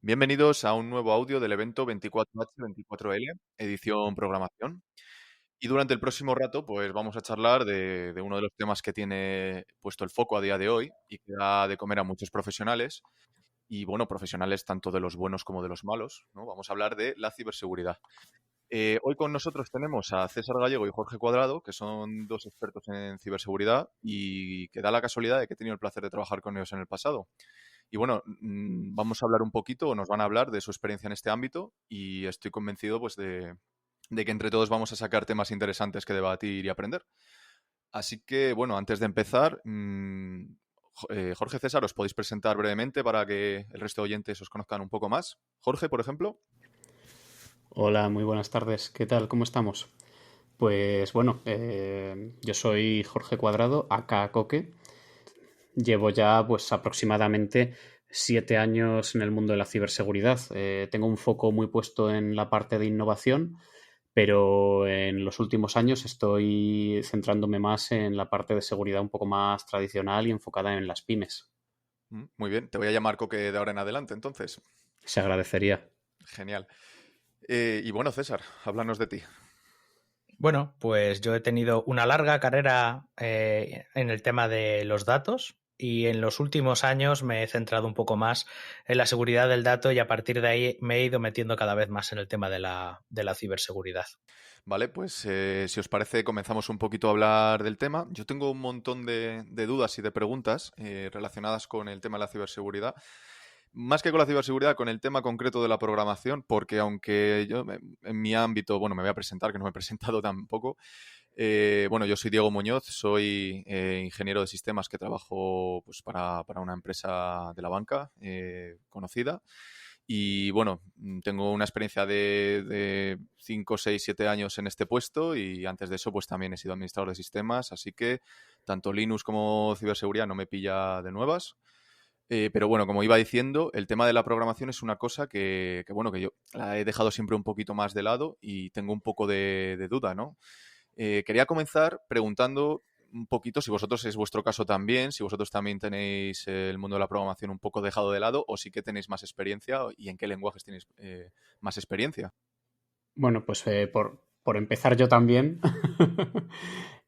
Bienvenidos a un nuevo audio del evento 24H24L, edición programación. Y durante el próximo rato, pues vamos a charlar de uno de los temas que tiene puesto el foco a día de hoy y que da de comer a muchos profesionales. Y bueno, profesionales tanto de los buenos como de los malos, ¿no? Vamos a hablar de la ciberseguridad. Hoy con nosotros tenemos a César Gallego y Jorge Cuadrado, que son dos expertos en ciberseguridad y que da la casualidad de que he tenido el placer de trabajar con ellos en el pasado. Y bueno, vamos a hablar un poquito, o nos van a hablar de su experiencia en este ámbito y estoy convencido pues de que entre todos vamos a sacar temas interesantes que debatir y aprender. Así que bueno, antes de empezar, Jorge, César, ¿os podéis presentar brevemente para que el resto de oyentes os conozcan un poco más? Jorge, por ejemplo. Hola, muy buenas tardes. ¿Qué tal? ¿Cómo estamos? Pues bueno, yo soy Jorge Cuadrado, acá Coque. Llevo ya pues aproximadamente 7 años en el mundo de la ciberseguridad. Tengo un foco muy puesto en la parte de innovación, pero en los últimos años estoy centrándome más en la parte de seguridad un poco más tradicional y enfocada en las pymes. Muy bien, te voy a llamar Coque de ahora en adelante, entonces. Se agradecería. Genial. Y bueno, César, háblanos de ti. Bueno, pues yo he tenido una larga carrera en el tema de los datos y en los últimos años me he centrado un poco más en la seguridad del dato y a partir de ahí me he ido metiendo cada vez más en el tema de la ciberseguridad. Vale, pues si os parece, comenzamos un poquito a hablar del tema. Yo tengo un montón de dudas y de preguntas relacionadas con el tema de la ciberseguridad. Más que con la ciberseguridad, con el tema concreto de la programación, porque aunque yo en mi ámbito, bueno, me voy a presentar, que no me he presentado tampoco. Bueno, yo soy Diego Muñoz, soy ingeniero de sistemas que trabajo pues, para una empresa de la banca conocida. Y bueno, tengo una experiencia de 5, 6, 7 años en este puesto y antes de eso pues también he sido administrador de sistemas, así que tanto Linux como ciberseguridad no me pilla de nuevas. Pero bueno, como iba diciendo, el tema de la programación es una cosa bueno, que yo la he dejado siempre un poquito más de lado y tengo un poco de duda, ¿no? Quería comenzar preguntando un poquito si vosotros es vuestro caso también, si vosotros también tenéis el mundo de la programación un poco dejado de lado o sí que tenéis más experiencia y en qué lenguajes tenéis más experiencia. Bueno, pues por empezar yo también,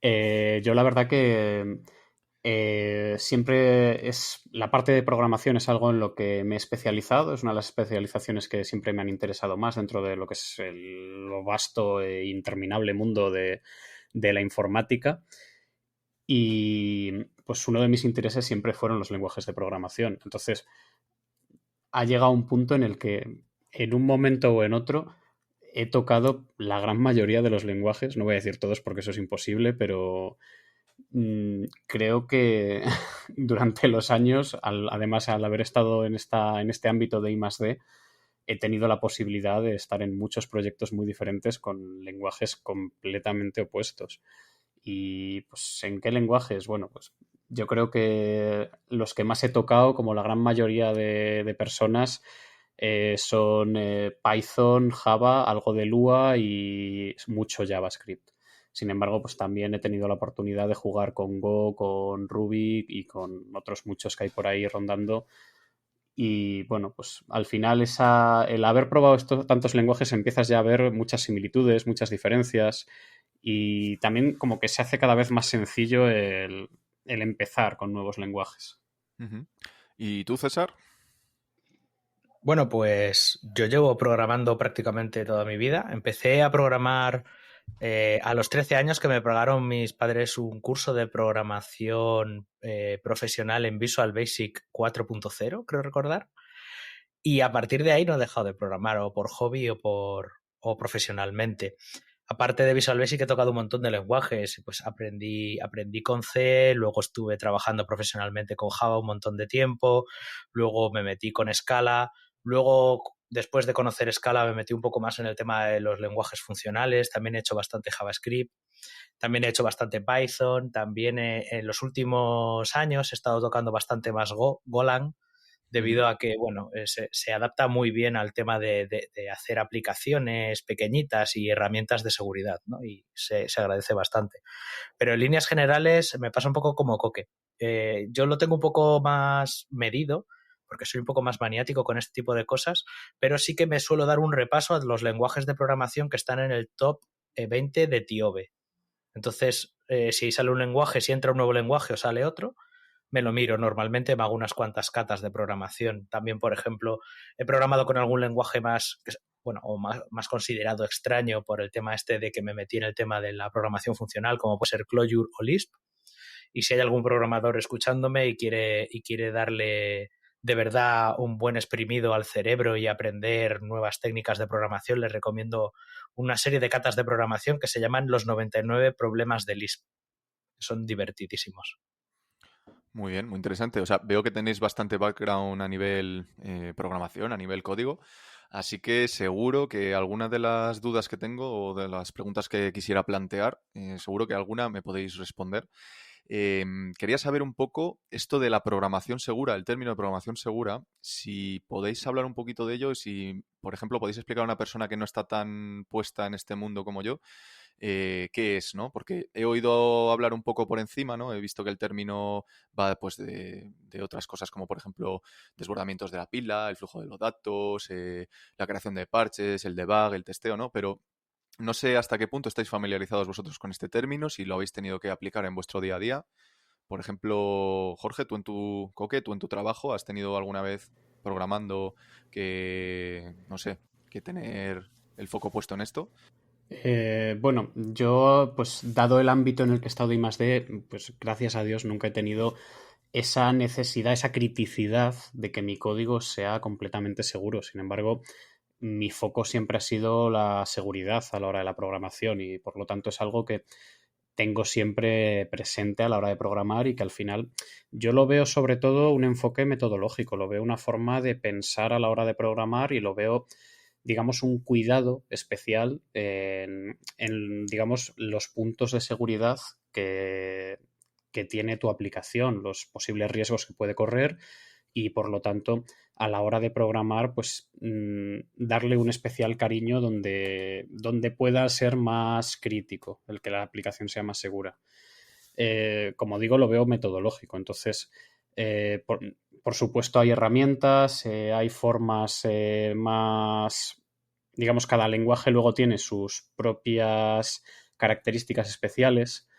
yo la verdad que siempre es la parte de programación es algo en lo que me he especializado, es una de las especializaciones que siempre me han interesado más dentro de lo que es lo vasto e interminable mundo de la informática. Y pues uno de mis intereses siempre fueron los lenguajes de programación. Entonces, ha llegado un punto en el que en un momento o en otro he tocado la gran mayoría de los lenguajes. No voy a decir todos porque eso es imposible, pero creo que durante los años, además al haber estado en este ámbito de I+D, he tenido la posibilidad de estar en muchos proyectos muy diferentes con lenguajes completamente opuestos. Y pues, ¿en qué lenguajes? Bueno, pues yo creo que los que más he tocado, como la gran mayoría de personas, son Python, Java, algo de Lua y mucho JavaScript. Sin embargo, pues también he tenido la oportunidad de jugar con Go, con Ruby y con otros muchos que hay por ahí rondando. Y bueno, pues al final el haber probado estos tantos lenguajes empiezas ya a ver muchas similitudes, muchas diferencias y también como que se hace cada vez más sencillo el empezar con nuevos lenguajes. Ujú. ¿Y tú, César? Bueno, pues yo llevo programando prácticamente toda mi vida. Empecé a programar a los 13 años que me pagaron mis padres un curso de programación profesional en Visual Basic 4.0, creo recordar. Y a partir de ahí no he dejado de programar, o por hobby o profesionalmente. Aparte de Visual Basic he tocado un montón de lenguajes, pues aprendí con C, luego estuve trabajando profesionalmente con Java un montón de tiempo, luego me metí con Scala, luego después de conocer Scala me metí un poco más en el tema de los lenguajes funcionales, también he hecho bastante JavaScript, también he hecho bastante Python, también en los últimos años he estado tocando bastante más Golang, Ujú. debido a que, bueno, se adapta muy bien al tema de hacer aplicaciones pequeñitas y herramientas de seguridad, ¿no? Y se agradece bastante. Pero en líneas generales me pasa un poco como Coque. Yo lo tengo un poco más medido, porque soy un poco más maniático con este tipo de cosas, pero sí que me suelo dar un repaso a los lenguajes de programación que están en el top 20 de TIOBE. Entonces, si sale un lenguaje, si entra un nuevo lenguaje o sale otro, me lo miro. Normalmente me hago unas cuantas catas de programación. También, por ejemplo, he programado con algún lenguaje más, bueno, o más considerado extraño por el tema este de que me metí en el tema de la programación funcional, como puede ser Clojure o Lisp. Y si hay algún programador escuchándome y quiere darle de verdad un buen exprimido al cerebro y aprender nuevas técnicas de programación, les recomiendo una serie de catas de programación que se llaman Los 99 problemas de Lisp. Son divertidísimos. Muy bien, muy interesante. O sea, veo que tenéis bastante background a nivel programación, a nivel código. Así que seguro que algunas de las dudas que tengo o de las preguntas que quisiera plantear, seguro que alguna me podéis responder. Quería saber un poco esto de la programación segura, el término de programación segura, si podéis hablar un poquito de ello, si, por ejemplo, podéis explicar a una persona que no está tan puesta en este mundo como yo, qué es, ¿no? Porque he oído hablar un poco por encima, ¿no? He visto que el término va pues de otras cosas como, por ejemplo, desbordamientos de la pila, el flujo de los datos, la creación de parches, el debug, el testeo, ¿no? Pero no sé hasta qué punto estáis familiarizados vosotros con este término, si lo habéis tenido que aplicar en vuestro día a día. Por ejemplo, Jorge, tú en tu trabajo, ¿has tenido alguna vez programando que, no sé, que tener el foco puesto en esto? Bueno, yo, pues dado el ámbito en el que he estado I+D, pues gracias a Dios nunca he tenido esa necesidad, esa criticidad de que mi código sea completamente seguro. Sin embargo, mi foco siempre ha sido la seguridad a la hora de la programación y por lo tanto es algo que tengo siempre presente a la hora de programar y que al final yo lo veo sobre todo un enfoque metodológico, lo veo una forma de pensar a la hora de programar y lo veo, digamos, un cuidado especial digamos, los puntos de seguridad que tiene tu aplicación, los posibles riesgos que puede correr y por lo tanto a la hora de programar pues darle un especial cariño donde pueda ser más crítico, el que la aplicación sea más segura. Como digo, lo veo metodológico, entonces por supuesto hay herramientas, hay formas más, digamos, cada lenguaje luego tiene sus propias características especiales.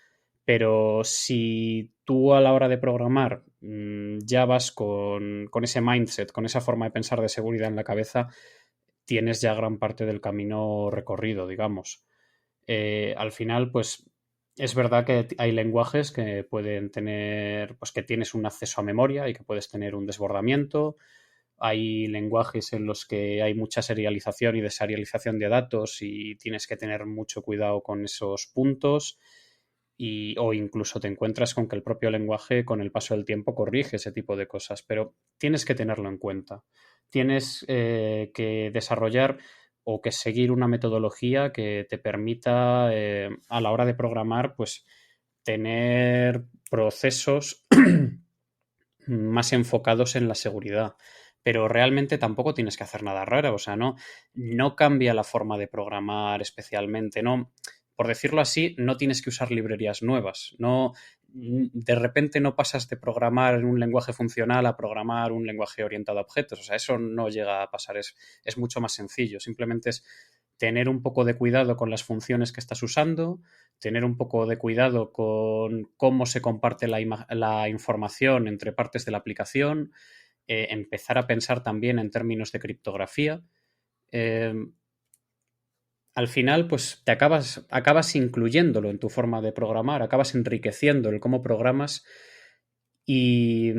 Pero si tú a la hora de programar ya vas con ese mindset, con esa forma de pensar de seguridad en la cabeza, tienes ya gran parte del camino recorrido, digamos. Al final, pues es verdad que hay lenguajes que pueden tener, pues que tienes un acceso a memoria y que puedes tener un desbordamiento. Hay lenguajes en los que hay mucha serialización y deserialización de datos y tienes que tener mucho cuidado con esos puntos. O incluso te encuentras con que el propio lenguaje con el paso del tiempo corrige ese tipo de cosas, pero tienes que tenerlo en cuenta. Tienes que desarrollar o que seguir una metodología que te permita a la hora de programar pues tener procesos más enfocados en la seguridad. Pero realmente tampoco tienes que hacer nada raro, o sea, no cambia la forma de programar especialmente, no, por decirlo así, no tienes que usar librerías nuevas, no, de repente no pasas de programar en un lenguaje funcional a programar un lenguaje orientado a objetos, o sea, eso no llega a pasar, es mucho más sencillo, simplemente es tener un poco de cuidado con las funciones que estás usando, tener un poco de cuidado con cómo se comparte la información entre partes de la aplicación, empezar a pensar también en términos de criptografía. Al final, pues te acabas incluyéndolo en tu forma de programar, acabas enriqueciendo el cómo programas y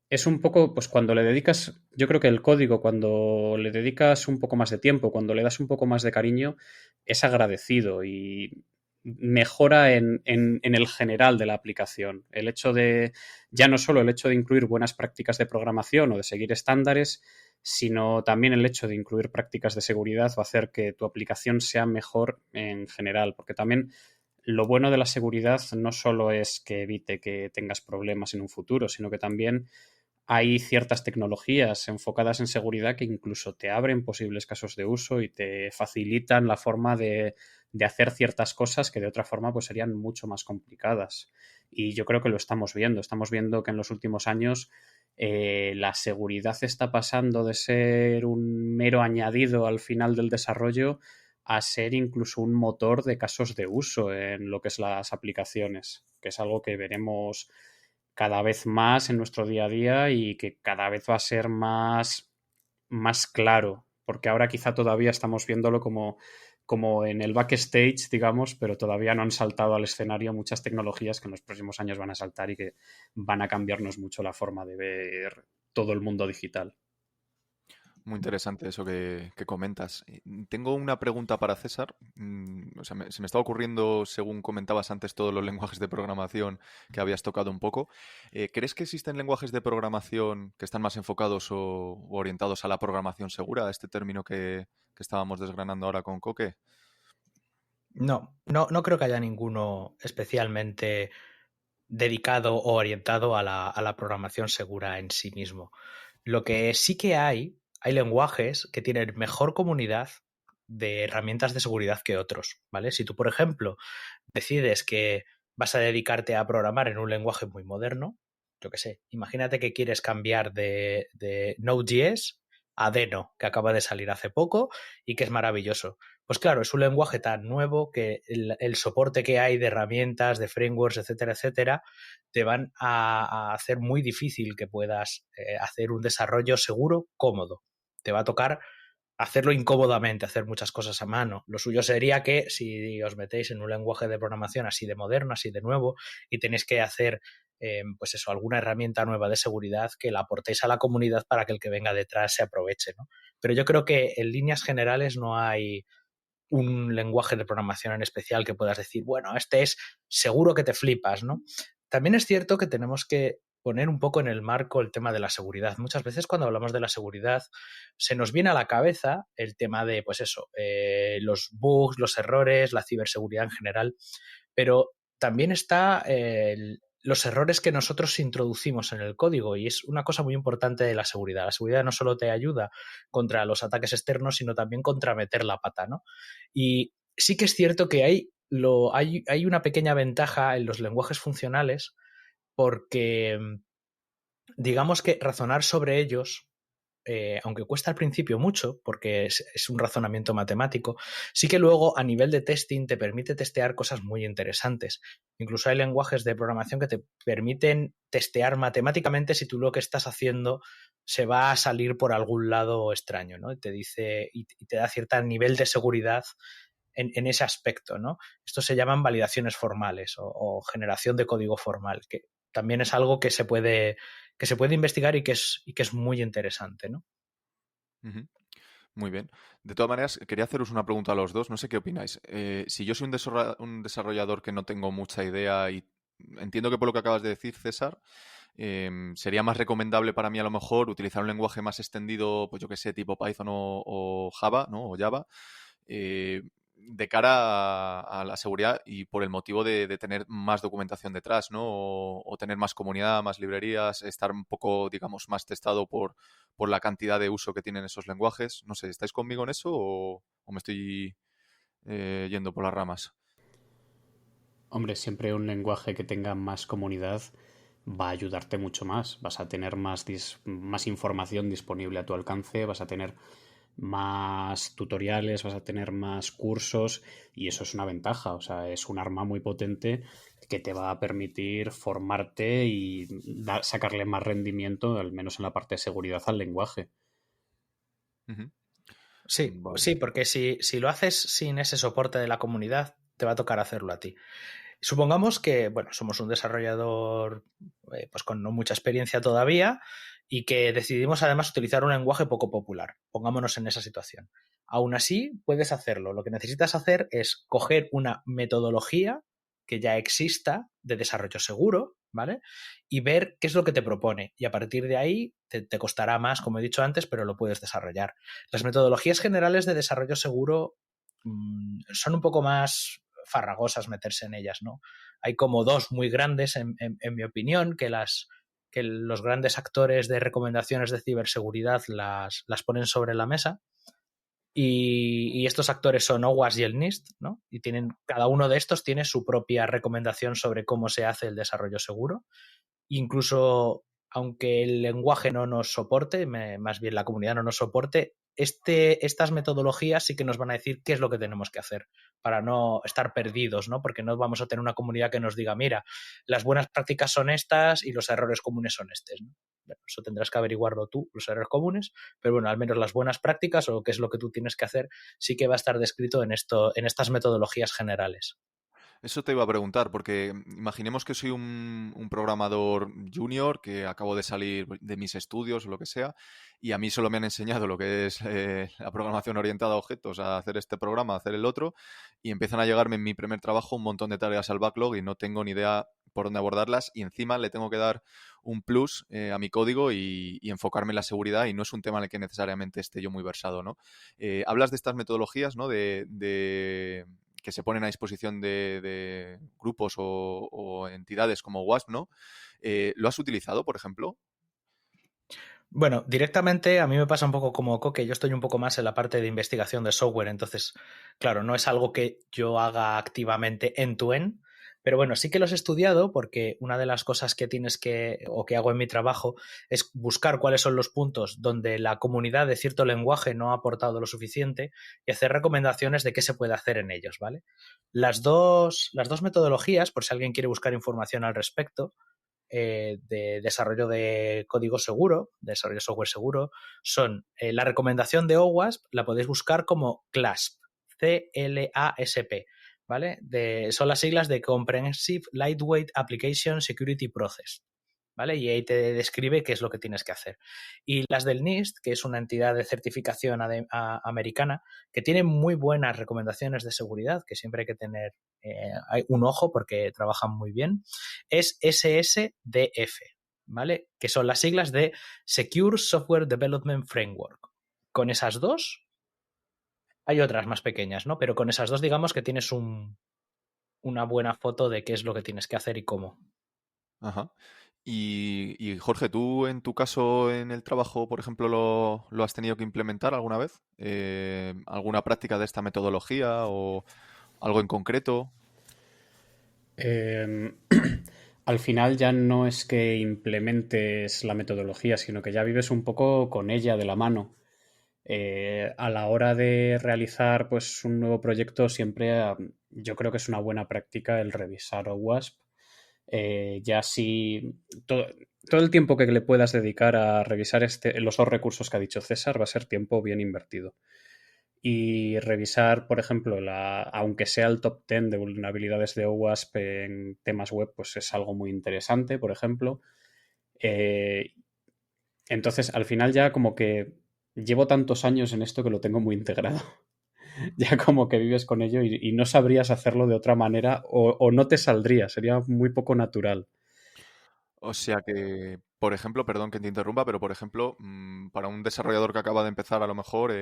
es un poco, pues cuando le dedicas, yo creo que el código, cuando le dedicas un poco más de tiempo, cuando le das un poco más de cariño, es agradecido y mejora en el general de la aplicación. El hecho de, ya no solo el hecho de incluir buenas prácticas de programación o de seguir estándares, sino también el hecho de incluir prácticas de seguridad va a hacer que tu aplicación sea mejor en general, porque también lo bueno de la seguridad no solo es que evite que tengas problemas en un futuro, sino que también hay ciertas tecnologías enfocadas en seguridad que incluso te abren posibles casos de uso y te facilitan la forma de hacer ciertas cosas que de otra forma pues serían mucho más complicadas. Y yo creo que lo estamos viendo. Estamos viendo que en los últimos años la seguridad está pasando de ser un mero añadido al final del desarrollo a ser incluso un motor de casos de uso en lo que es las aplicaciones, que es algo que veremos cada vez más en nuestro día a día y que cada vez va a ser más claro, porque ahora quizá todavía estamos viéndolo como en el backstage, digamos, pero todavía no han saltado al escenario muchas tecnologías que en los próximos años van a saltar y que van a cambiarnos mucho la forma de ver todo el mundo digital. Muy interesante eso que comentas. Tengo una pregunta para César. O sea, se me está ocurriendo, según comentabas antes, todos los lenguajes de programación que habías tocado un poco. ¿Crees que existen lenguajes de programación que están más enfocados o orientados a la programación segura, a este término que estábamos desgranando ahora con Coque? No creo que haya ninguno especialmente dedicado o orientado a la programación segura en sí mismo. Lo que sí que hay lenguajes que tienen mejor comunidad de herramientas de seguridad que otros, ¿vale? Si tú, por ejemplo, decides que vas a dedicarte a programar en un lenguaje muy moderno, yo qué sé, imagínate que quieres cambiar de Node.js a Deno, que acaba de salir hace poco y que es maravilloso. Pues claro, es un lenguaje tan nuevo que el soporte que hay de herramientas, de frameworks, etcétera, etcétera, te van a hacer muy difícil que puedas hacer un desarrollo seguro, cómodo. Te va a tocar hacerlo incómodamente, hacer muchas cosas a mano. Lo suyo sería que si os metéis en un lenguaje de programación así de moderno, así de nuevo, y tenéis que hacer, pues eso, alguna herramienta nueva de seguridad, que la aportéis a la comunidad para que el que venga detrás se aproveche, ¿no? Pero yo creo que en líneas generales no hay un lenguaje de programación en especial que puedas decir, bueno, este es seguro que te flipas, ¿no? También es cierto que tenemos que poner un poco en el marco el tema de la seguridad. Muchas veces cuando hablamos de la seguridad se nos viene a la cabeza el tema de, pues eso, los bugs, los errores, la ciberseguridad en general, pero también está los errores que nosotros introducimos en el código, y es una cosa muy importante de la seguridad. La seguridad no solo te ayuda contra los ataques externos, sino también contra meter la pata, ¿no? Y sí que es cierto que hay una pequeña ventaja en los lenguajes funcionales porque digamos que razonar sobre ellos, aunque cuesta al principio mucho, porque es un razonamiento matemático, sí que luego a nivel de testing te permite testear cosas muy interesantes. Incluso hay lenguajes de programación que te permiten testear matemáticamente si tú lo que estás haciendo se va a salir por algún lado extraño, ¿no? Y te dice y te da cierto nivel de seguridad en ese aspecto, ¿no? Esto se llaman validaciones formales o generación de código formal, que también es algo que se puede investigar y que es muy interesante, ¿no? Ujú. Muy bien. De todas maneras, quería haceros una pregunta a los dos. No sé qué opináis. Si yo soy un desarrollador que no tengo mucha idea y entiendo que por lo que acabas de decir, César, sería más recomendable para mí a lo mejor utilizar un lenguaje más extendido, pues yo que sé, tipo Python o Java, ¿no? O Java, de cara a la seguridad y por el motivo de tener más documentación detrás, ¿no? O tener más comunidad, más librerías, estar un poco, digamos, más testado por la cantidad de uso que tienen esos lenguajes. No sé, ¿estáis conmigo en eso o me estoy yendo por las ramas? Hombre, siempre un lenguaje que tenga más comunidad va a ayudarte mucho más. Vas a tener más información disponible a tu alcance, vas a tener más tutoriales, vas a tener más cursos y eso es una ventaja. O sea, es un arma muy potente que te va a permitir formarte y sacarle más rendimiento, al menos en la parte de seguridad, al lenguaje. Ujú. Sí, Vale. sí, porque si lo haces sin ese soporte de la comunidad, te va a tocar hacerlo a ti. Supongamos que, bueno, somos un desarrollador pues con no mucha experiencia todavía y que decidimos además utilizar un lenguaje poco popular. Pongámonos en esa situación. Aún así, puedes hacerlo. Lo que necesitas hacer es coger una metodología que ya exista de desarrollo seguro, ¿vale? Y ver qué es lo que te propone. Y a partir de ahí te costará más, como he dicho antes, pero lo puedes desarrollar. Las metodologías generales de desarrollo seguro son un poco más farragosas meterse en ellas, ¿no? Hay como dos muy grandes, en mi opinión, que los grandes actores de recomendaciones de ciberseguridad las ponen sobre la mesa. Y estos actores son OWASP y el NIST, ¿no? Y cada uno de estos tiene su propia recomendación sobre cómo se hace el desarrollo seguro. Incluso, aunque el lenguaje no nos soporte, más bien la comunidad no nos soporte, estas metodologías sí que nos van a decir qué es lo que tenemos que hacer para no estar perdidos, ¿no? Porque no vamos a tener una comunidad que nos diga, mira, las buenas prácticas son estas y los errores comunes son estos, ¿no? Bueno, eso tendrás que averiguarlo tú, los errores comunes, pero bueno, al menos las buenas prácticas o qué es lo que tú tienes que hacer sí que va a estar descrito en estas metodologías generales. Eso te iba a preguntar, porque imaginemos que soy un programador junior que acabo de salir de mis estudios o lo que sea, y a mí solo me han enseñado lo que es la programación orientada a objetos, a hacer este programa, a hacer el otro, y empiezan a llegarme en mi primer trabajo un montón de tareas al backlog y no tengo ni idea por dónde abordarlas, y encima le tengo que dar un plus a mi código y enfocarme en la seguridad, y no es un tema en el que necesariamente esté yo muy versado, ¿no? Hablas de estas metodologías, ¿no? Que se ponen a disposición de grupos o entidades como WASP, ¿no? ¿Lo has utilizado, por ejemplo? Bueno, directamente a mí me pasa un poco como Coque, yo estoy un poco más en la parte de investigación de software, entonces, claro, no es algo que yo haga activamente end-to-end, pero bueno, sí que los he estudiado porque una de las cosas que que hago en mi trabajo es buscar cuáles son los puntos donde la comunidad de cierto lenguaje no ha aportado lo suficiente y hacer recomendaciones de qué se puede hacer en ellos, ¿vale? Las dos metodologías, por si alguien quiere buscar información al respecto, de desarrollo de código seguro, de desarrollo de software seguro, son la recomendación de OWASP, la podéis buscar como CLASP, C-L-A-S-P, ¿vale? Son las siglas de Comprehensive Lightweight Application Security Process, ¿vale? Y ahí te describe qué es lo que tienes que hacer. Y las del NIST, que es una entidad de certificación americana, que tiene muy buenas recomendaciones de seguridad, que siempre hay que tener hay un ojo porque trabajan muy bien, es SSDF, ¿vale? Que son las siglas de Secure Software Development Framework. Con esas dos, hay otras más pequeñas, ¿no? Pero con esas dos, digamos que tienes una buena foto de qué es lo que tienes que hacer y cómo. Ajá. Y Jorge, ¿tú en tu caso en el trabajo, por ejemplo, lo has tenido que implementar alguna vez? ¿Alguna práctica de esta metodología o algo en concreto? Al final ya no es que implementes la metodología, sino que ya vives un poco con ella de la mano. A la hora de realizar pues, un nuevo proyecto, siempre yo creo que es una buena práctica el revisar OWASP. Ya si todo el tiempo que le puedas dedicar a revisar los dos recursos que ha dicho César va a ser tiempo bien invertido. Y revisar, por ejemplo, aunque sea el top 10 de vulnerabilidades de OWASP en temas web, pues es algo muy interesante, por ejemplo. Entonces, al final ya como que llevo tantos años en esto que lo tengo muy integrado. Ya como que vives con ello y no sabrías hacerlo de otra manera o no te saldría, sería muy poco natural. O sea que, por ejemplo, perdón que te interrumpa, pero por ejemplo, para un desarrollador que acaba de empezar, a lo mejor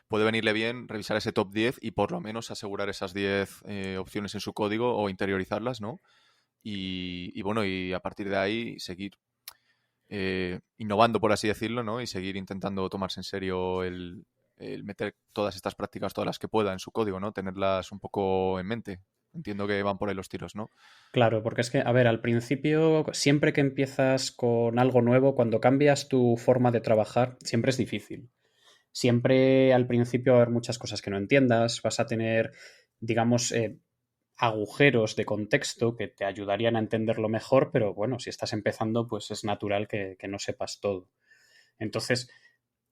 puede venirle bien revisar ese top 10 y por lo menos asegurar esas 10 opciones en su código o interiorizarlas, ¿no? Y bueno, y a partir de ahí seguir innovando, por así decirlo, ¿no? Y seguir intentando tomarse en serio el meter todas estas prácticas, todas las que pueda en su código, ¿no? Tenerlas un poco en mente. Entiendo que van por ahí los tiros, ¿no? Claro, porque es que, a ver, al principio, siempre que empiezas con algo nuevo, cuando cambias tu forma de trabajar, siempre es difícil. Siempre al principio va a haber muchas cosas que no entiendas, vas a tener, digamos, agujeros de contexto que te ayudarían a entenderlo mejor, pero bueno, si estás empezando, pues es natural que no sepas todo. Entonces,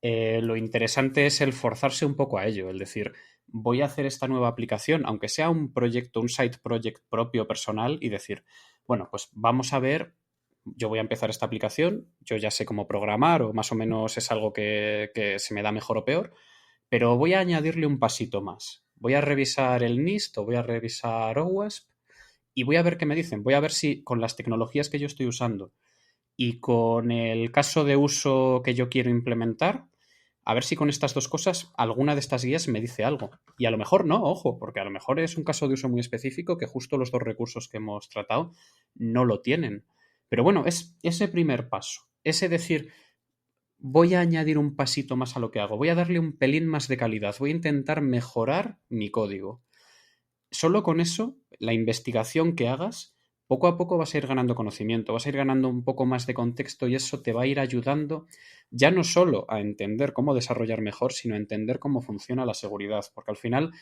lo interesante es el forzarse un poco a ello, el decir, voy a hacer esta nueva aplicación, aunque sea un proyecto, un side project propio personal, y decir, bueno, pues vamos a ver, yo voy a empezar esta aplicación, yo ya sé cómo programar o más o menos es algo que se me da mejor o peor, pero voy a añadirle un pasito más. Voy a revisar el NIST o voy a revisar OWASP y voy a ver qué me dicen. Voy a ver si con las tecnologías que yo estoy usando y con el caso de uso que yo quiero implementar, a ver si con estas dos cosas alguna de estas guías me dice algo. Y a lo mejor no, ojo, porque a lo mejor es un caso de uso muy específico que justo los dos recursos que hemos tratado no lo tienen. Pero bueno, es ese primer paso, ese decir, voy a añadir un pasito más a lo que hago, voy a darle un pelín más de calidad, voy a intentar mejorar mi código. Solo con eso, la investigación que hagas, poco a poco vas a ir ganando conocimiento, vas a ir ganando un poco más de contexto y eso te va a ir ayudando ya no solo a entender cómo desarrollar mejor, sino a entender cómo funciona la seguridad, porque al final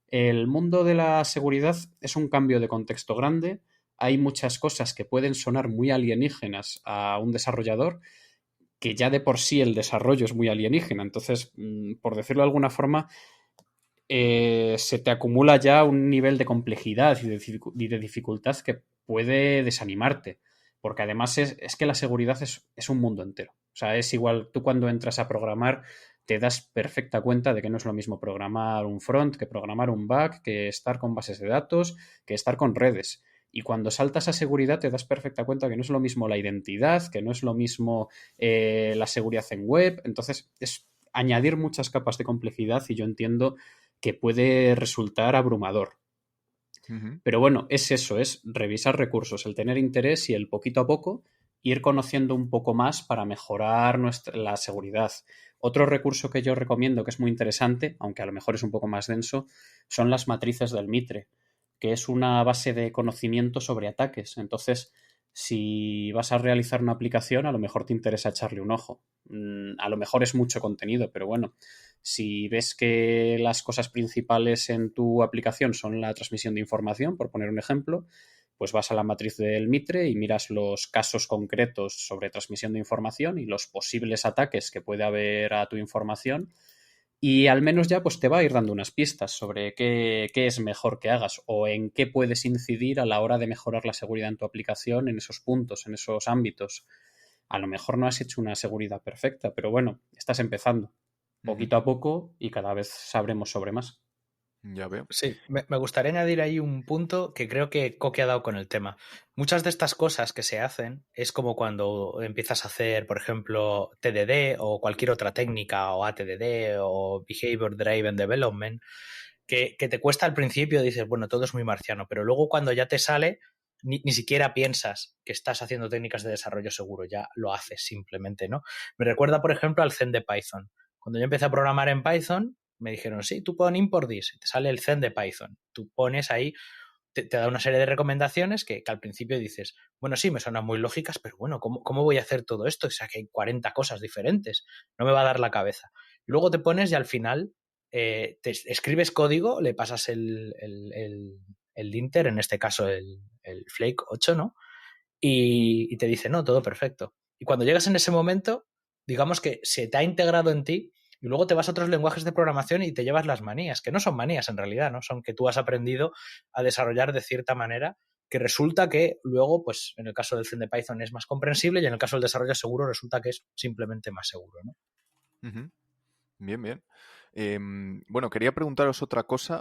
el mundo de la seguridad es un cambio de contexto grande, hay muchas cosas que pueden sonar muy alienígenas a un desarrollador, que ya de por sí el desarrollo es muy alienígena, entonces, por decirlo de alguna forma, se te acumula ya un nivel de complejidad y de dificultad que puede desanimarte. Porque además es que la seguridad es un mundo entero. O sea, es igual, tú cuando entras a programar te das perfecta cuenta de que no es lo mismo programar un front que programar un back, que estar con bases de datos, que estar con redes. Y cuando saltas a seguridad te das perfecta cuenta que no es lo mismo la identidad, que no es lo mismo la seguridad en web. Entonces es añadir muchas capas de complejidad y yo entiendo que puede resultar abrumador. Ujú. Pero bueno, es eso, es revisar recursos, el tener interés y el poquito a poco ir conociendo un poco más para mejorar la seguridad. Otro recurso que yo recomiendo que es muy interesante, aunque a lo mejor es un poco más denso, son las matrices del Mitre, que es una base de conocimiento sobre ataques. Entonces, si vas a realizar una aplicación, a lo mejor te interesa echarle un ojo. A lo mejor es mucho contenido, pero bueno, si ves que las cosas principales en tu aplicación son la transmisión de información, por poner un ejemplo, pues vas a la matriz del Mitre y miras los casos concretos sobre transmisión de información y los posibles ataques que puede haber a tu información y al menos ya pues te va a ir dando unas pistas sobre qué es mejor que hagas o en qué puedes incidir a la hora de mejorar la seguridad en tu aplicación en esos puntos, en esos ámbitos. A lo mejor no has hecho una seguridad perfecta, pero bueno, estás empezando Ujú. poquito a poco y cada vez sabremos sobre más. Ya veo. Sí, me gustaría añadir ahí un punto que creo que Coque ha dado con el tema. Muchas de estas cosas que se hacen es como cuando empiezas a hacer, por ejemplo, TDD o cualquier otra técnica, o ATDD o Behavior Driven Development, que te cuesta al principio, dices, bueno, todo es muy marciano, pero luego cuando ya te sale, ni siquiera piensas que estás haciendo técnicas de desarrollo seguro, ya lo haces simplemente, ¿no? Me recuerda, por ejemplo, al Zen de Python. Cuando yo empecé a programar en Python, me dijeron, sí, tú pon import this, y te sale el Zen de Python. Tú pones ahí, te da una serie de recomendaciones que al principio dices, bueno, sí, me suenan muy lógicas, pero bueno, ¿cómo voy a hacer todo esto? O sea, que hay 40 cosas diferentes, no me va a dar la cabeza. Y luego te pones y al final te escribes código, le pasas el linter, en este caso el Flake 8, ¿no? Y te dice, no, todo perfecto. Y cuando llegas en ese momento, digamos que se te ha integrado en ti y luego te vas a otros lenguajes de programación y te llevas las manías, que no son manías en realidad, ¿no? Son que tú has aprendido a desarrollar de cierta manera, que resulta que luego, pues en el caso del Zen de Python es más comprensible y en el caso del desarrollo seguro resulta que es simplemente más seguro, ¿no? Ujú. Bien, bien. Bueno, quería preguntaros otra cosa.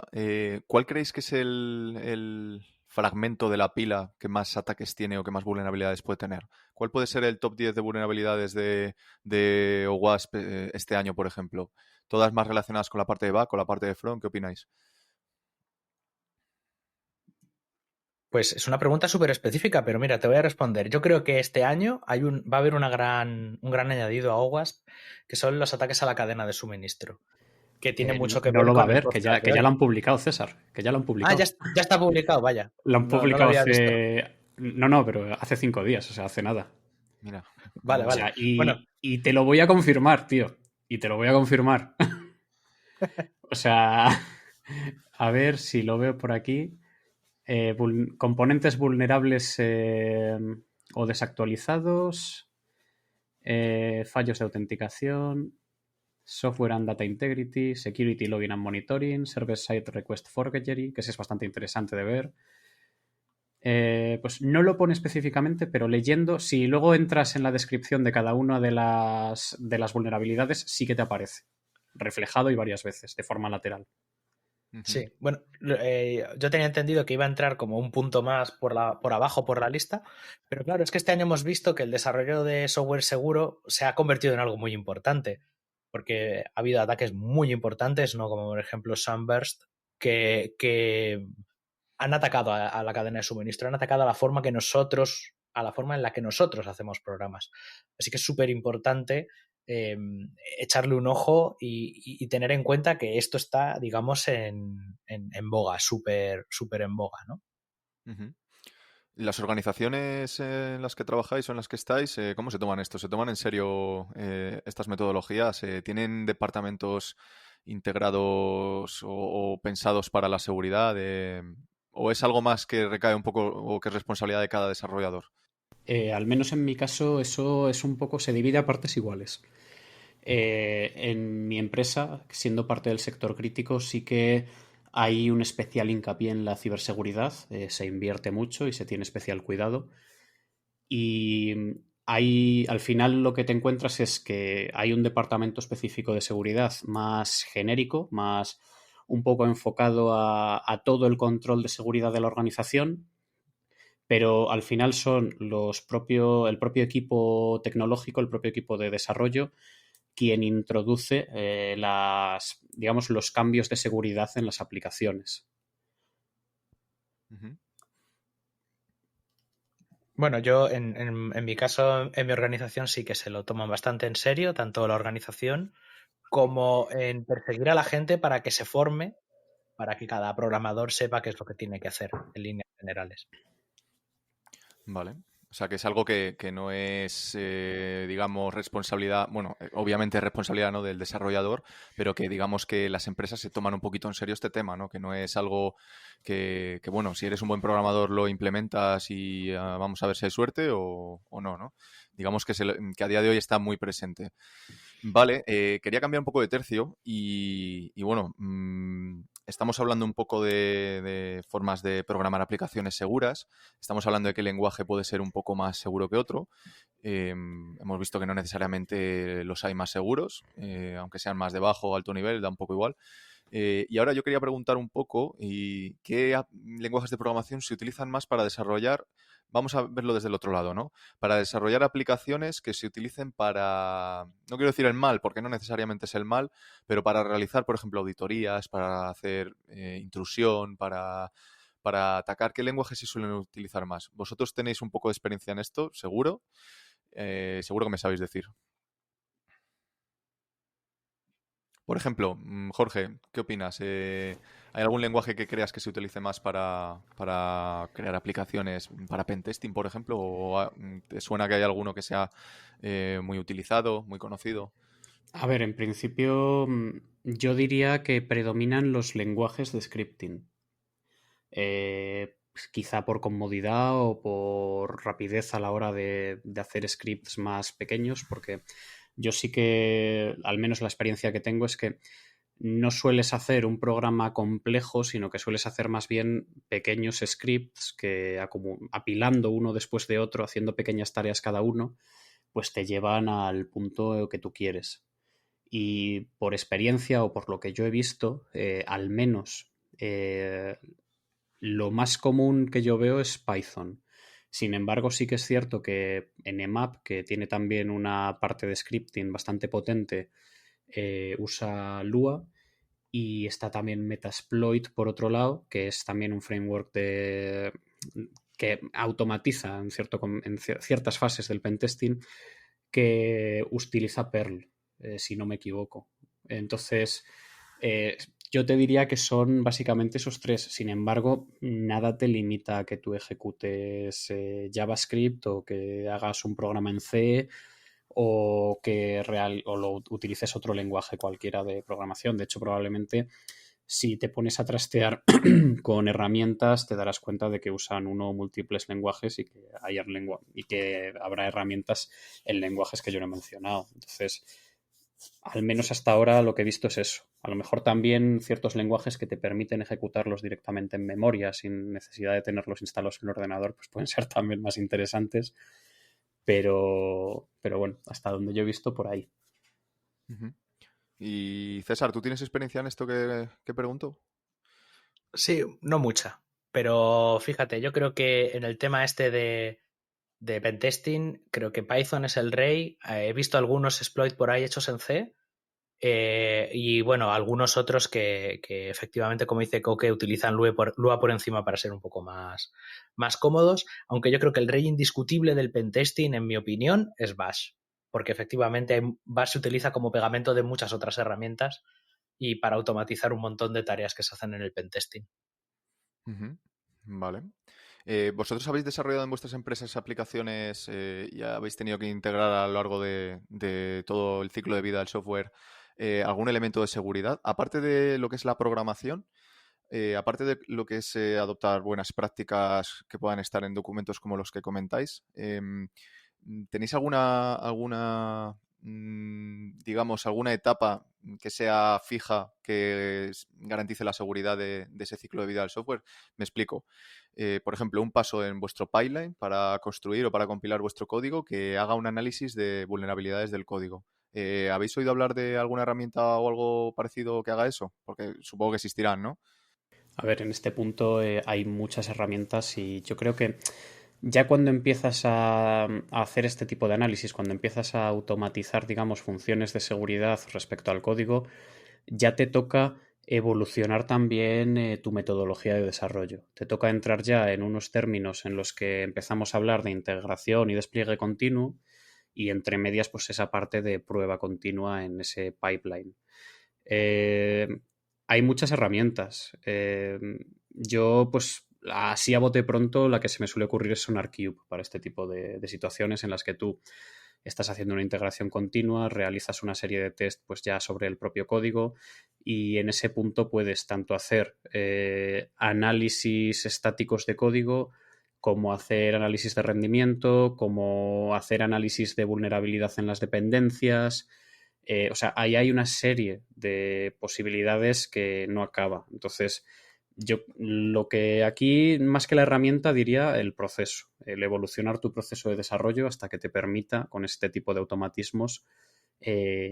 ¿Cuál creéis que es el fragmento de la pila que más ataques tiene o que más vulnerabilidades puede tener? ¿Cuál puede ser el top 10 de vulnerabilidades de OWASP este año, por ejemplo? ¿Todas más relacionadas con la parte de back o la parte de front? ¿Qué opináis? Pues es una pregunta súper específica, pero mira, te voy a responder. Yo creo que este año va a haber un gran añadido a OWASP, que son los ataques a la cadena de suministro, que tiene No, mucho que no ver lo va a con el ver, podcast de que ya lo hoy. han publicado, César, que ya lo han Ah, publicado. ya está publicado, vaya. Lo han No lo publicado había visto. hace... No, pero hace 5 días, o sea, hace nada. Mira, Vale, O vale. sea, Bueno, y te lo voy a confirmar, tío. Y te lo voy a confirmar. O sea, a ver si lo veo por aquí. Componentes vulnerables o desactualizados, fallos de autenticación, software and data integrity, security login and monitoring, server-side request forgery, que ese es bastante interesante de ver. Pues no lo pone específicamente, pero leyendo, si luego entras en la descripción de cada una de las vulnerabilidades, sí que te aparece, reflejado y varias veces, de forma lateral. ujú. sí. Bueno, yo tenía entendido que iba a entrar como un punto más por abajo por la lista, pero claro, es que este año hemos visto que el desarrollo de software seguro se ha convertido en algo muy importante, porque ha habido ataques muy importantes, ¿no? Como por ejemplo Sunburst, que han atacado a la cadena de suministro, han atacado a la forma en la que nosotros hacemos programas. Así que es súper importante echarle un ojo y tener en cuenta que esto está, digamos, en boga, súper en boga, ¿no? Ujú. ¿Las organizaciones en las que trabajáis o en las que estáis, cómo se toman esto? ¿Se toman en serio estas metodologías? ¿Tienen departamentos integrados o pensados para la seguridad? ¿O es algo más que recae un poco o que es responsabilidad de cada desarrollador? Al menos en mi caso, eso es un poco, se divide a partes iguales. En mi empresa, siendo parte del sector crítico, sí que hay un especial hincapié en la ciberseguridad, se invierte mucho y se tiene especial cuidado. Y hay, al final lo que te encuentras es que hay un departamento específico de seguridad más genérico, más un poco enfocado a todo el control de seguridad de la organización, pero al final son el propio equipo tecnológico, el propio equipo de desarrollo, quien introduce digamos, los cambios de seguridad en las aplicaciones. Ujú. Bueno, yo en mi caso, en mi organización sí que se lo toman bastante en serio, tanto la organización como en perseguir a la gente para que se forme, para que cada programador sepa qué es lo que tiene que hacer en líneas generales. Vale. O sea, que es algo que no es, digamos, responsabilidad, bueno, obviamente es responsabilidad, ¿no?, del desarrollador, pero que digamos que las empresas se toman un poquito en serio este tema, ¿no? Que no es algo bueno, si eres un buen programador lo implementas y vamos a ver si hay suerte o no, ¿no? Digamos que a día de hoy está muy presente. Vale, quería cambiar un poco de tercio y bueno, estamos hablando un poco de formas de programar aplicaciones seguras. Estamos hablando de que el lenguaje puede ser un poco más seguro que otro. Hemos visto que no necesariamente los hay más seguros, aunque sean más de bajo o alto nivel, da un poco igual. Y ahora yo quería preguntar un poco qué lenguajes de programación se utilizan más para desarrollar, vamos a verlo desde el otro lado, ¿no? Para desarrollar aplicaciones que se utilicen para, no quiero decir el mal, porque no necesariamente es el mal, pero para realizar, por ejemplo, auditorías, para hacer intrusión, para atacar. ¿Qué lenguajes se suelen utilizar más? Vosotros tenéis un poco de experiencia en esto, seguro. Seguro que me sabéis decir. Por ejemplo, Jorge, ¿qué opinas? ¿Hay algún lenguaje que creas que se utilice más para crear aplicaciones para pentesting, por ejemplo? ¿O te suena que hay alguno que sea muy utilizado, muy conocido? A ver, en principio yo diría que predominan los lenguajes de scripting. Pues quizá por comodidad o por rapidez a la hora de hacer scripts más pequeños, porque yo sí que, al menos la experiencia que tengo es que no sueles hacer un programa complejo, sino que sueles hacer más bien pequeños scripts que apilando uno después de otro, haciendo pequeñas tareas cada uno, pues te llevan al punto que tú quieres. Y por experiencia o por lo que yo he visto, al menos lo más común que yo veo es Python. Sin embargo, sí que es cierto que en EMAP, que tiene también una parte de scripting bastante potente, usa Lua, y está también Metasploit por otro lado, que es también un framework que automatiza en ciertas fases del pentesting, que utiliza Perl, si no me equivoco. Entonces, yo te diría que son básicamente esos tres. Sin embargo, nada te limita a que tú ejecutes JavaScript o que hagas un programa en C o lo utilices otro lenguaje cualquiera de programación. De hecho, probablemente si te pones a trastear con herramientas, te darás cuenta de que usan uno o múltiples lenguajes y que habrá herramientas en lenguajes que yo no he mencionado. Entonces, al menos hasta ahora lo que he visto es eso. A lo mejor también ciertos lenguajes que te permiten ejecutarlos directamente en memoria sin necesidad de tenerlos instalados en el ordenador, pues pueden ser también más interesantes. Pero bueno, hasta donde yo he visto por ahí. Ujú. Y César, ¿tú tienes experiencia en esto que pregunto? Sí, no mucha, pero fíjate, yo creo que en el tema este de pentesting, creo que Python es el rey. He visto algunos exploits por ahí hechos en C. Y bueno, algunos otros que efectivamente, como dice Coque, utilizan Lua por encima para ser un poco más cómodos. Aunque yo creo que el rey indiscutible del pentesting, en mi opinión, es Bash. porque efectivamente Bash se utiliza como pegamento de muchas otras herramientas y para automatizar un montón de tareas que se hacen en el pentesting. Vale. ¿Vosotros habéis desarrollado en vuestras empresas aplicaciones y habéis tenido que integrar a lo largo de todo el ciclo de vida del software algún elemento de seguridad? Aparte de lo que es la programación, aparte de lo que es adoptar buenas prácticas que puedan estar en documentos como los que comentáis, ¿tenéis digamos, alguna etapa que sea fija que garantice la seguridad de ese ciclo de vida del software? Me explico. Por ejemplo, un paso en vuestro pipeline para construir o para compilar vuestro código que haga un análisis de vulnerabilidades del código. ¿Habéis oído hablar de alguna herramienta o algo parecido que haga eso? Porque supongo que existirán, ¿no? A ver, en este punto hay muchas herramientas y yo creo que ya cuando empiezas a hacer este tipo de análisis, cuando empiezas a automatizar, digamos, funciones de seguridad respecto al código, ya te toca evolucionar también tu metodología de desarrollo. Te toca entrar ya en unos términos en los que empezamos a hablar de integración y despliegue continuo y entre medias pues esa parte de prueba continua en ese pipeline. Hay muchas herramientas. Yo pues así a bote pronto la que se me suele ocurrir es SonarQube para este tipo de situaciones en las que tú estás haciendo una integración continua, realizas una serie de test pues ya sobre el propio código y en ese punto puedes tanto hacer análisis estáticos de código como hacer análisis de rendimiento, como hacer análisis de vulnerabilidad en las dependencias. O sea, ahí hay una serie de posibilidades que no acaba. Entonces, yo lo que aquí, más que la herramienta, diría el proceso, el evolucionar tu proceso de desarrollo hasta que te permita, con este tipo de automatismos,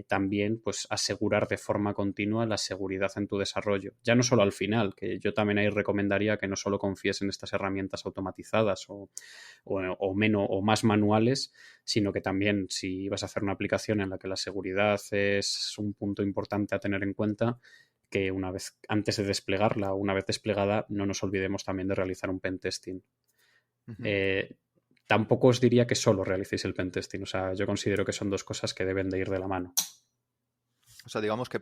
también pues asegurar de forma continua la seguridad en tu desarrollo. Ya no solo al final, que yo también ahí recomendaría que no solo confíes en estas herramientas automatizadas o menos o más manuales, sino que también si vas a hacer una aplicación en la que la seguridad es un punto importante a tener en cuenta, que una vez antes de desplegarla o una vez desplegada no nos olvidemos también de realizar un pentesting. Tampoco os diría que solo realicéis el pentesting, o sea, yo considero que son dos cosas que deben de ir de la mano. O sea, digamos que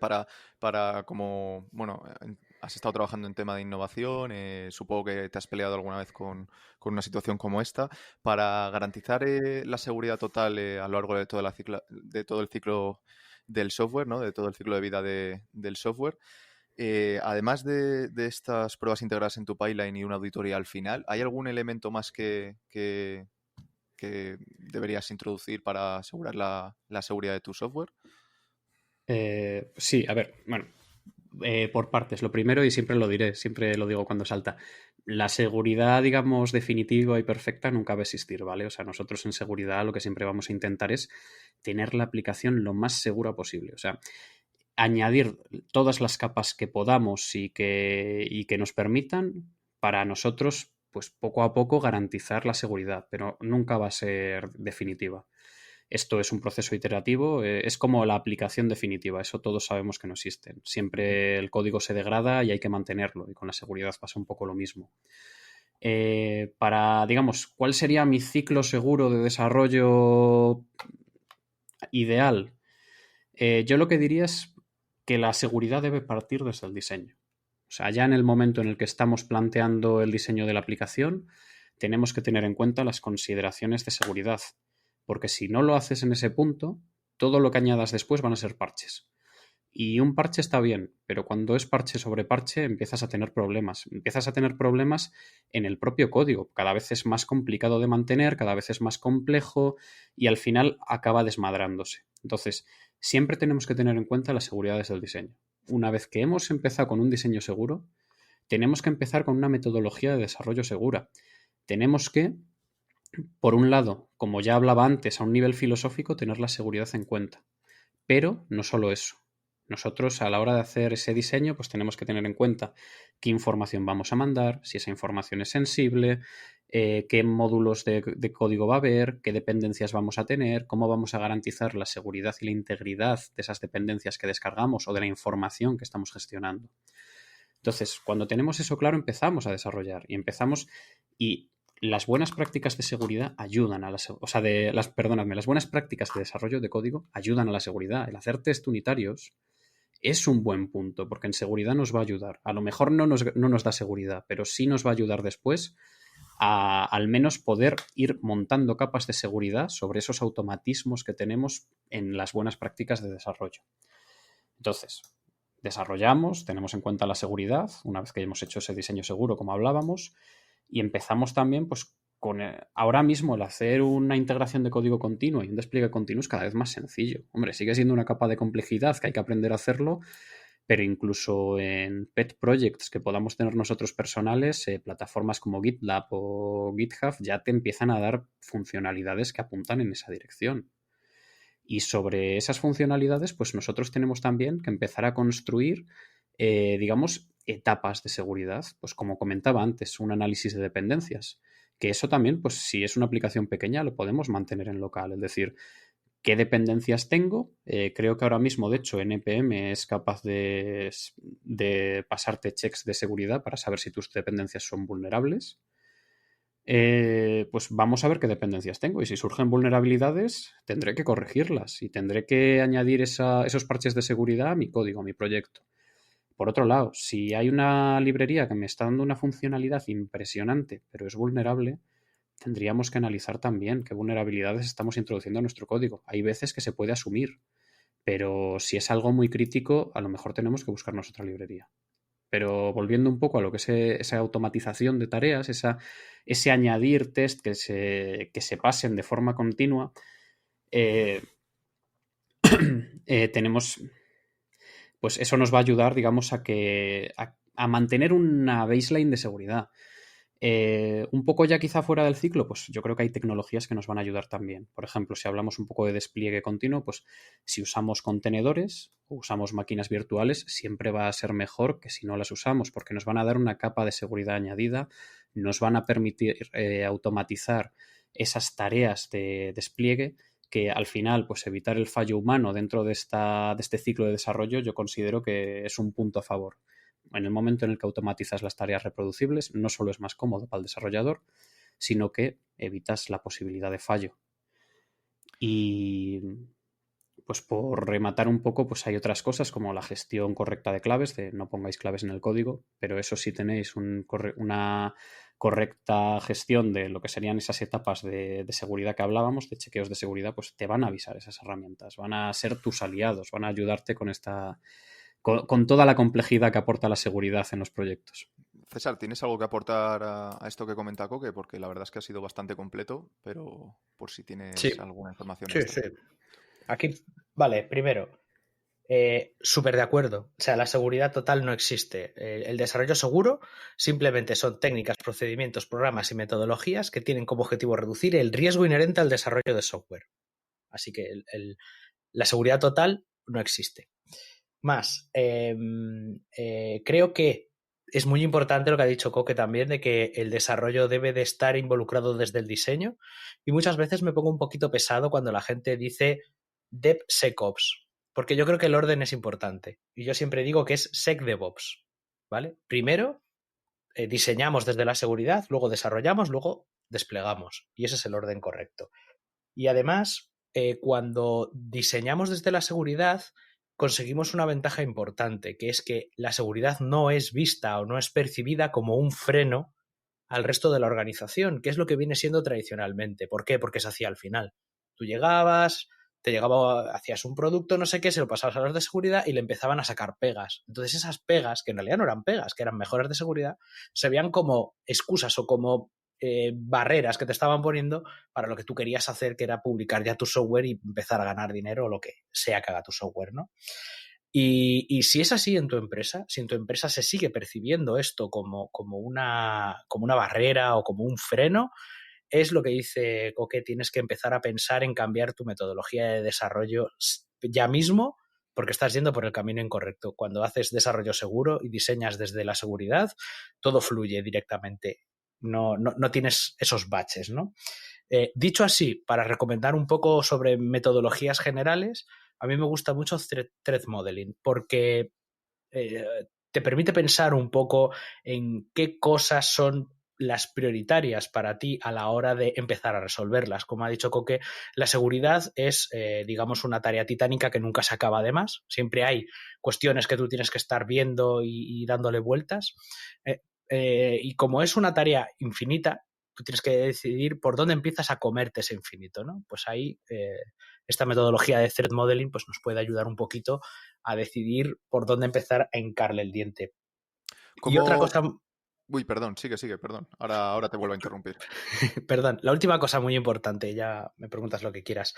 como, bueno, has estado trabajando en tema de innovación, supongo que te has peleado alguna vez con una situación como esta, para garantizar la seguridad total a lo largo de de todo el ciclo del software, ¿no? De todo el ciclo de vida del software. Además de estas pruebas integradas en tu pipeline y una auditoría al final, ¿hay algún elemento más que deberías introducir para asegurar la seguridad de tu software? Sí, a ver, bueno, por partes. Lo primero, y siempre lo diré, siempre lo digo cuando salta, la seguridad, digamos, definitiva y perfecta nunca va a existir, ¿vale? O sea, nosotros en seguridad lo que siempre vamos a intentar es tener la aplicación lo más segura posible. O sea, añadir todas las capas que podamos y que nos permitan para nosotros, pues poco a poco garantizar la seguridad, pero nunca va a ser definitiva. Esto es un proceso iterativo, es como la aplicación definitiva, eso todos sabemos que no existe. Siempre el código se degrada y hay que mantenerlo, y con la seguridad pasa un poco lo mismo. Digamos, ¿cuál sería mi ciclo seguro de desarrollo ideal? Yo lo que diría es que la seguridad debe partir desde el diseño. O sea, ya en el momento en el que estamos planteando el diseño de la aplicación, tenemos que tener en cuenta las consideraciones de seguridad, porque si no lo haces en ese punto, todo lo que añadas después van a ser parches. Y un parche está bien, pero cuando es parche sobre parche empiezas a tener problemas. Empiezas a tener problemas en el propio código. Cada vez es más complicado de mantener, cada vez es más complejo y al final acaba desmadrándose. Entonces, siempre tenemos que tener en cuenta las seguridades del diseño. Una vez que hemos empezado con un diseño seguro, tenemos que empezar con una metodología de desarrollo segura. Tenemos que, por un lado, como ya hablaba antes, a un nivel filosófico, tener la seguridad en cuenta. Pero no solo eso. Nosotros a la hora de hacer ese diseño, pues tenemos que tener en cuenta qué información vamos a mandar, si esa información es sensible, qué módulos de código va a haber, qué dependencias vamos a tener, cómo vamos a garantizar la seguridad y la integridad de esas dependencias que descargamos o de la información que estamos gestionando. Entonces, cuando tenemos eso claro, empezamos a desarrollar y las buenas prácticas de seguridad ayudan a las buenas prácticas de desarrollo de código ayudan a la seguridad. El hacer test unitarios es un buen punto, porque en seguridad nos va a ayudar. A lo mejor no nos da seguridad, pero sí nos va a ayudar después a al menos poder ir montando capas de seguridad sobre esos automatismos que tenemos en las buenas prácticas de desarrollo. Entonces, desarrollamos, tenemos en cuenta la seguridad, una vez que hemos hecho ese diseño seguro, como hablábamos, y empezamos también, pues, con ahora mismo el hacer una integración de código continuo y un despliegue continuo es cada vez más sencillo. Hombre, sigue siendo una capa de complejidad que hay que aprender a hacerlo, pero incluso en pet projects que podamos tener nosotros personales, plataformas como GitLab o GitHub ya te empiezan a dar funcionalidades que apuntan en esa dirección. Y sobre esas funcionalidades, pues nosotros tenemos también que empezar a construir, digamos, etapas de seguridad. Pues como comentaba antes, un análisis de dependencias. Que eso también, pues si es una aplicación pequeña, lo podemos mantener en local. Es decir, ¿qué dependencias tengo? Creo que ahora mismo, de hecho, NPM es capaz de pasarte checks de seguridad para saber si tus dependencias son vulnerables. Pues vamos a ver qué dependencias tengo y si surgen vulnerabilidades tendré que corregirlas y tendré que añadir esos parches de seguridad a mi código, a mi proyecto. Por otro lado, si hay una librería que me está dando una funcionalidad impresionante pero es vulnerable, tendríamos que analizar también qué vulnerabilidades estamos introduciendo en nuestro código. Hay veces que se puede asumir, pero si es algo muy crítico, a lo mejor tenemos que buscarnos otra librería. Pero volviendo un poco a lo que es esa automatización de tareas, ese añadir test que se pasen de forma continua, tenemos, pues eso nos va a ayudar, digamos, a mantener una baseline de seguridad. Un poco ya quizá fuera del ciclo, pues yo creo que hay tecnologías que nos van a ayudar también. Por ejemplo, si hablamos un poco de despliegue continuo, pues si usamos contenedores o usamos máquinas virtuales, siempre va a ser mejor que si no las usamos, porque nos van a dar una capa de seguridad añadida, nos van a permitir automatizar esas tareas de despliegue que al final, pues evitar el fallo humano dentro de este ciclo de desarrollo, yo considero que es un punto a favor. En el momento en el que automatizas las tareas reproducibles, no solo es más cómodo para el desarrollador, sino que evitas la posibilidad de fallo. Y pues por rematar un poco, pues hay otras cosas como la gestión correcta de claves, de no pongáis claves en el código, pero eso sí tenéis una correcta gestión de lo que serían esas etapas de seguridad que hablábamos, de chequeos de seguridad, pues te van a avisar esas herramientas, van a ser tus aliados, van a ayudarte con toda la complejidad que aporta la seguridad en los proyectos. César, ¿tienes algo que aportar a esto que comenta Coque? Porque la verdad es que ha sido bastante completo, pero por si tienes alguna información extra. Sí. Aquí, vale, primero, súper de acuerdo. O sea, la seguridad total no existe. El desarrollo seguro simplemente son técnicas, procedimientos, programas y metodologías que tienen como objetivo reducir el riesgo inherente al desarrollo de software. Así que la seguridad total no existe. Más, creo que es muy importante lo que ha dicho Coque también, de que el desarrollo debe de estar involucrado desde el diseño, y muchas veces me pongo un poquito pesado cuando la gente dice DevSecOps, porque yo creo que el orden es importante, y yo siempre digo que es SecDevOps, ¿vale? Primero diseñamos desde la seguridad, luego desarrollamos, luego desplegamos, y ese es el orden correcto. Y además, cuando diseñamos desde la seguridad, conseguimos una ventaja importante, que es que la seguridad no es vista o no es percibida como un freno al resto de la organización, que es lo que viene siendo tradicionalmente. ¿Por qué? Porque se hacía al final. Tú hacías un producto, no sé qué, se lo pasabas a los de seguridad y le empezaban a sacar pegas. Entonces esas pegas, que en realidad no eran pegas, que eran mejoras de seguridad, se veían como excusas o como barreras que te estaban poniendo para lo que tú querías hacer, que era publicar ya tu software y empezar a ganar dinero o lo que sea que haga tu software, ¿no? Y si es así en tu empresa, si en tu empresa se sigue percibiendo esto como una barrera o como un freno, es lo que dice Coque, tienes que empezar a pensar en cambiar tu metodología de desarrollo ya mismo, porque estás yendo por el camino incorrecto. Cuando haces desarrollo seguro y diseñas desde la seguridad, todo fluye directamente. No tienes esos baches, ¿no? Dicho así, para recomendar un poco sobre metodologías generales, a mí me gusta mucho Threat Modeling, porque te permite pensar un poco en qué cosas son las prioritarias para ti a la hora de empezar a resolverlas. Como ha dicho Coque, la seguridad es, digamos, una tarea titánica que nunca se acaba de más. Siempre hay cuestiones que tú tienes que estar viendo y dándole vueltas. Y como es una tarea infinita, tú tienes que decidir por dónde empiezas a comerte ese infinito, ¿no? Pues ahí esta metodología de threat modeling pues nos puede ayudar un poquito a decidir por dónde empezar a hincarle el diente. Y otra ¿Cómo? cosa... Uy, perdón, sigue, perdón. Ahora te vuelvo a interrumpir. Perdón, la última cosa muy importante, ya me preguntas lo que quieras.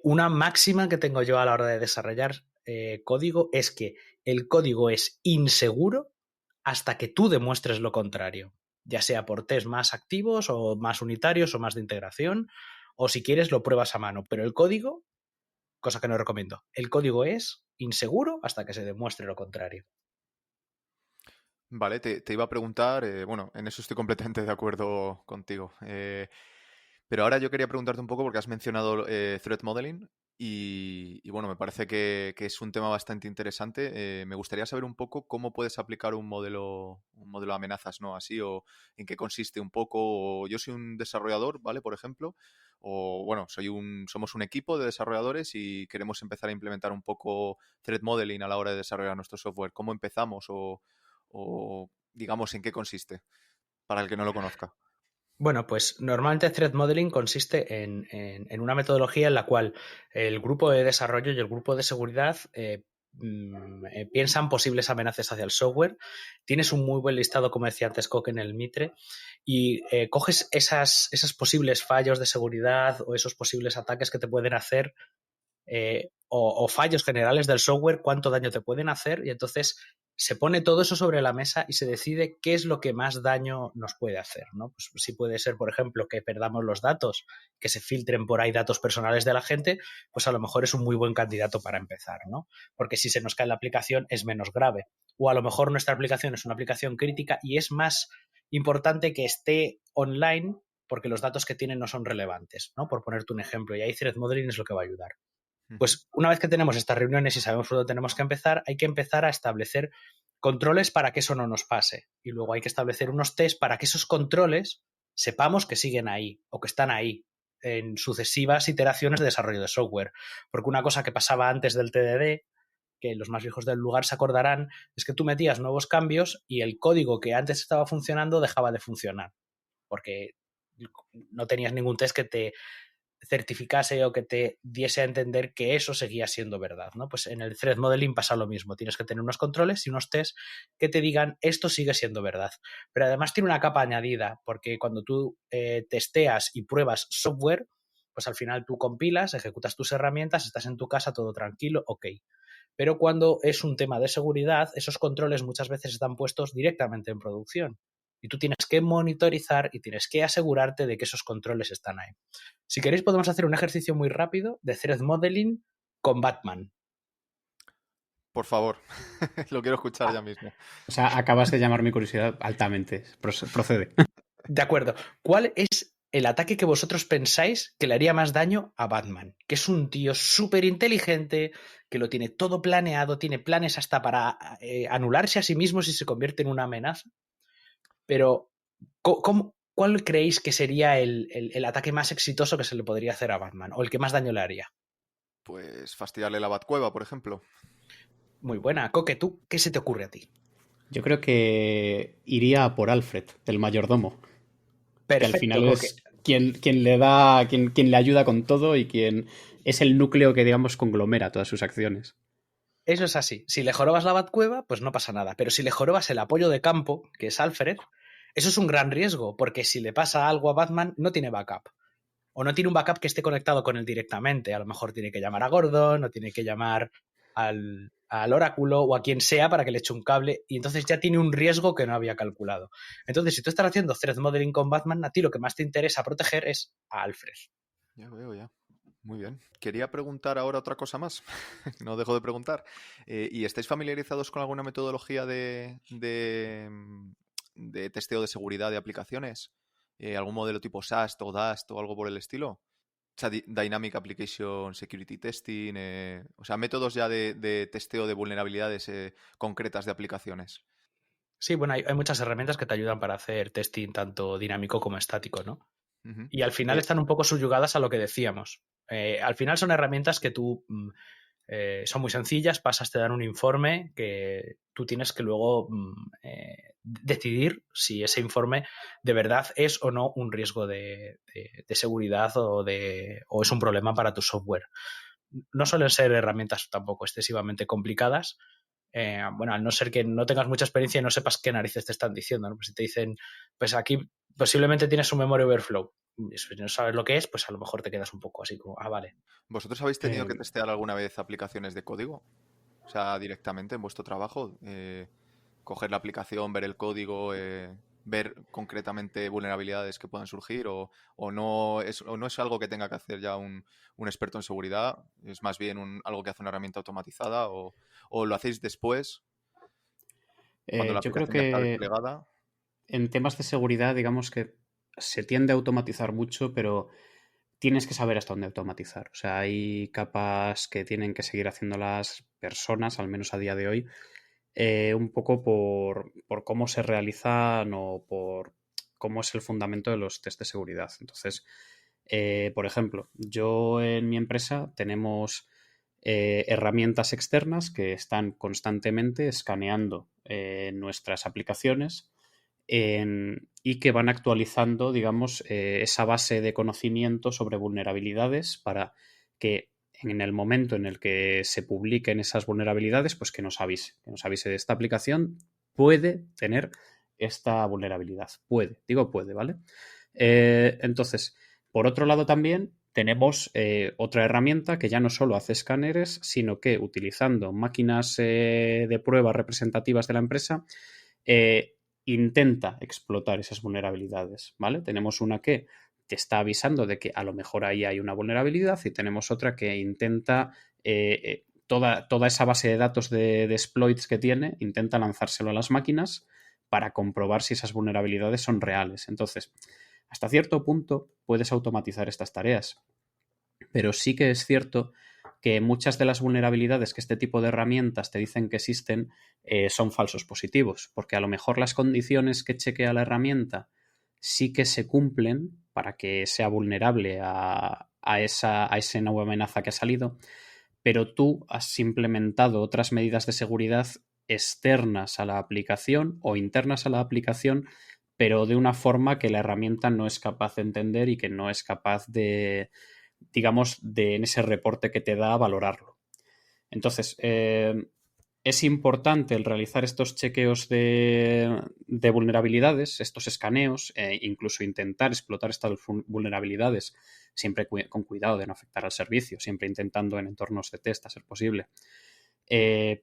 Una máxima que tengo yo a la hora de desarrollar código es que el código es inseguro hasta que tú demuestres lo contrario, ya sea por test más activos o más unitarios o más de integración, o si quieres lo pruebas a mano, pero el código, cosa que no recomiendo, el código es inseguro hasta que se demuestre lo contrario. Vale, te iba a preguntar, bueno, en eso estoy completamente de acuerdo contigo. Pero ahora yo quería preguntarte un poco porque has mencionado threat modeling y bueno, me parece que es un tema bastante interesante. Me gustaría saber un poco cómo puedes aplicar un modelo de amenazas, ¿no? Así, o en qué consiste un poco. O yo soy un desarrollador, ¿vale? Por ejemplo, o bueno, somos un equipo de desarrolladores y queremos empezar a implementar un poco threat modeling a la hora de desarrollar nuestro software. ¿Cómo empezamos o digamos en qué consiste, para el que no lo conozca? Bueno, pues normalmente Threat Modeling consiste en una metodología en la cual el grupo de desarrollo y el grupo de seguridad piensan posibles amenazas hacia el software. Tienes un muy buen listado, como decía antes Coque, en el Mitre, y coges esas posibles fallos de seguridad o esos posibles ataques que te pueden hacer o fallos generales del software, cuánto daño te pueden hacer, y entonces se pone todo eso sobre la mesa y se decide qué es lo que más daño nos puede hacer, ¿no? Pues si puede ser, por ejemplo, que perdamos los datos, que se filtren por ahí datos personales de la gente, pues a lo mejor es un muy buen candidato para empezar, ¿no? Porque si se nos cae la aplicación es menos grave. O a lo mejor nuestra aplicación es una aplicación crítica y es más importante que esté online porque los datos que tiene no son relevantes, ¿no? Por ponerte un ejemplo. Y ahí Threat Modeling es lo que va a ayudar. Pues una vez que tenemos estas reuniones y sabemos por dónde tenemos que empezar, hay que empezar a establecer controles para que eso no nos pase. Y luego hay que establecer unos test para que esos controles sepamos que siguen ahí o que están ahí en sucesivas iteraciones de desarrollo de software. Porque una cosa que pasaba antes del TDD, que los más viejos del lugar se acordarán, es que tú metías nuevos cambios y el código que antes estaba funcionando dejaba de funcionar. Porque no tenías ningún test que te certificase o que te diese a entender que eso seguía siendo verdad, ¿no? Pues en el threat modeling pasa lo mismo. Tienes que tener unos controles y unos tests que te digan esto sigue siendo verdad. Pero además tiene una capa añadida, porque cuando tú testeas y pruebas software, pues al final tú compilas, ejecutas tus herramientas, estás en tu casa todo tranquilo, ok. Pero cuando es un tema de seguridad, esos controles muchas veces están puestos directamente en producción. Y tú tienes que monitorizar y tienes que asegurarte de que esos controles están ahí. Si queréis podemos hacer un ejercicio muy rápido de threat modeling con Batman. Por favor, lo quiero escuchar ya mismo. O sea, acabas de llamar mi curiosidad altamente. Procede. De acuerdo. ¿Cuál es el ataque que vosotros pensáis que le haría más daño a Batman? Que es un tío súper inteligente, que lo tiene todo planeado, tiene planes hasta para anularse a sí mismo si se convierte en una amenaza. Pero, ¿cuál creéis que sería el ataque más exitoso que se le podría hacer a Batman? ¿O el que más daño le haría? Pues fastidiarle la Batcueva, por ejemplo. Muy buena. Coque, ¿tú qué se te ocurre a ti? Yo creo que iría a por Alfred, el mayordomo, que al Perfecto, final Coque. es quien le da, quien le ayuda con todo y quien es el núcleo que, digamos, conglomera todas sus acciones. Eso es así. Si le jorobas la Batcueva, pues no pasa nada. Pero si le jorobas el apoyo de campo, que es Alfred, eso es un gran riesgo, porque si le pasa algo a Batman, no tiene backup. O no tiene un backup que esté conectado con él directamente. A lo mejor tiene que llamar a Gordon, o tiene que llamar al oráculo o a quien sea para que le eche un cable, y entonces ya tiene un riesgo que no había calculado. Entonces, si tú estás haciendo threat modeling con Batman, a ti lo que más te interesa proteger es a Alfred. Ya veo, ya. Muy bien. Quería preguntar ahora otra cosa más. No dejo de preguntar. ¿Y estáis familiarizados con alguna metodología de testeo de seguridad de aplicaciones? ¿Algún modelo tipo SAST o DAST o algo por el estilo? O sea, Dynamic Application Security Testing. O sea, métodos ya de testeo de vulnerabilidades concretas de aplicaciones. Sí, bueno, hay muchas herramientas que te ayudan para hacer testing tanto dinámico como estático, ¿no? Ujú. Y al final están un poco subyugadas a lo que decíamos. Al final son herramientas que tú son muy sencillas, pasas, te dan un informe que tú tienes que luego decidir si ese informe de verdad es o no un riesgo de seguridad o es un problema para tu software. No suelen ser herramientas tampoco excesivamente complicadas. Bueno, al no ser que no tengas mucha experiencia y no sepas qué narices te están diciendo, ¿no? Pues si te dicen, pues aquí posiblemente tienes un memory overflow, si no sabes lo que es, pues a lo mejor te quedas un poco así como, vale. ¿Vosotros habéis tenido que Eh, testear alguna vez aplicaciones de código? O sea, directamente en vuestro trabajo, coger la aplicación, ver el código, ver concretamente vulnerabilidades que puedan surgir o no es algo que tenga que hacer ya un experto en seguridad, es más bien algo que hace una herramienta automatizada o lo hacéis después, cuando la yo creo aplicación ya está que desplegada. en temas de seguridad, digamos que se tiende a automatizar mucho, pero tienes que saber hasta dónde automatizar. O sea, hay capas que tienen que seguir haciendo las personas, al menos a día de hoy, un poco por cómo se realizan o por cómo es el fundamento de los test de seguridad. Entonces, por ejemplo, yo en mi empresa tenemos herramientas externas que están constantemente escaneando nuestras aplicaciones y que van actualizando, digamos, esa base de conocimiento sobre vulnerabilidades para que en el momento en el que se publiquen esas vulnerabilidades, pues que nos avise de esta aplicación puede tener esta vulnerabilidad. Digo puede, ¿vale? Entonces, por otro lado también tenemos otra herramienta que ya no solo hace escáneres, sino que utilizando máquinas de prueba representativas de la empresa, intenta explotar esas vulnerabilidades, ¿vale? Tenemos una que te está avisando de que a lo mejor ahí hay una vulnerabilidad y tenemos otra que intenta toda esa base de datos de exploits que tiene, intenta lanzárselo a las máquinas para comprobar si esas vulnerabilidades son reales. Entonces, hasta cierto punto puedes automatizar estas tareas, pero sí que es cierto que muchas de las vulnerabilidades que este tipo de herramientas te dicen que existen son falsos positivos, porque a lo mejor las condiciones que chequea la herramienta sí que se cumplen para que sea vulnerable a esa nueva amenaza que ha salido, pero tú has implementado otras medidas de seguridad externas a la aplicación o internas a la aplicación, pero de una forma que la herramienta no es capaz de entender y que no es capaz de, digamos, en ese reporte que te da valorarlo. Entonces, es importante el realizar estos chequeos de vulnerabilidades, estos escaneos, incluso intentar explotar estas vulnerabilidades, siempre con cuidado de no afectar al servicio, siempre intentando en entornos de test a ser posible.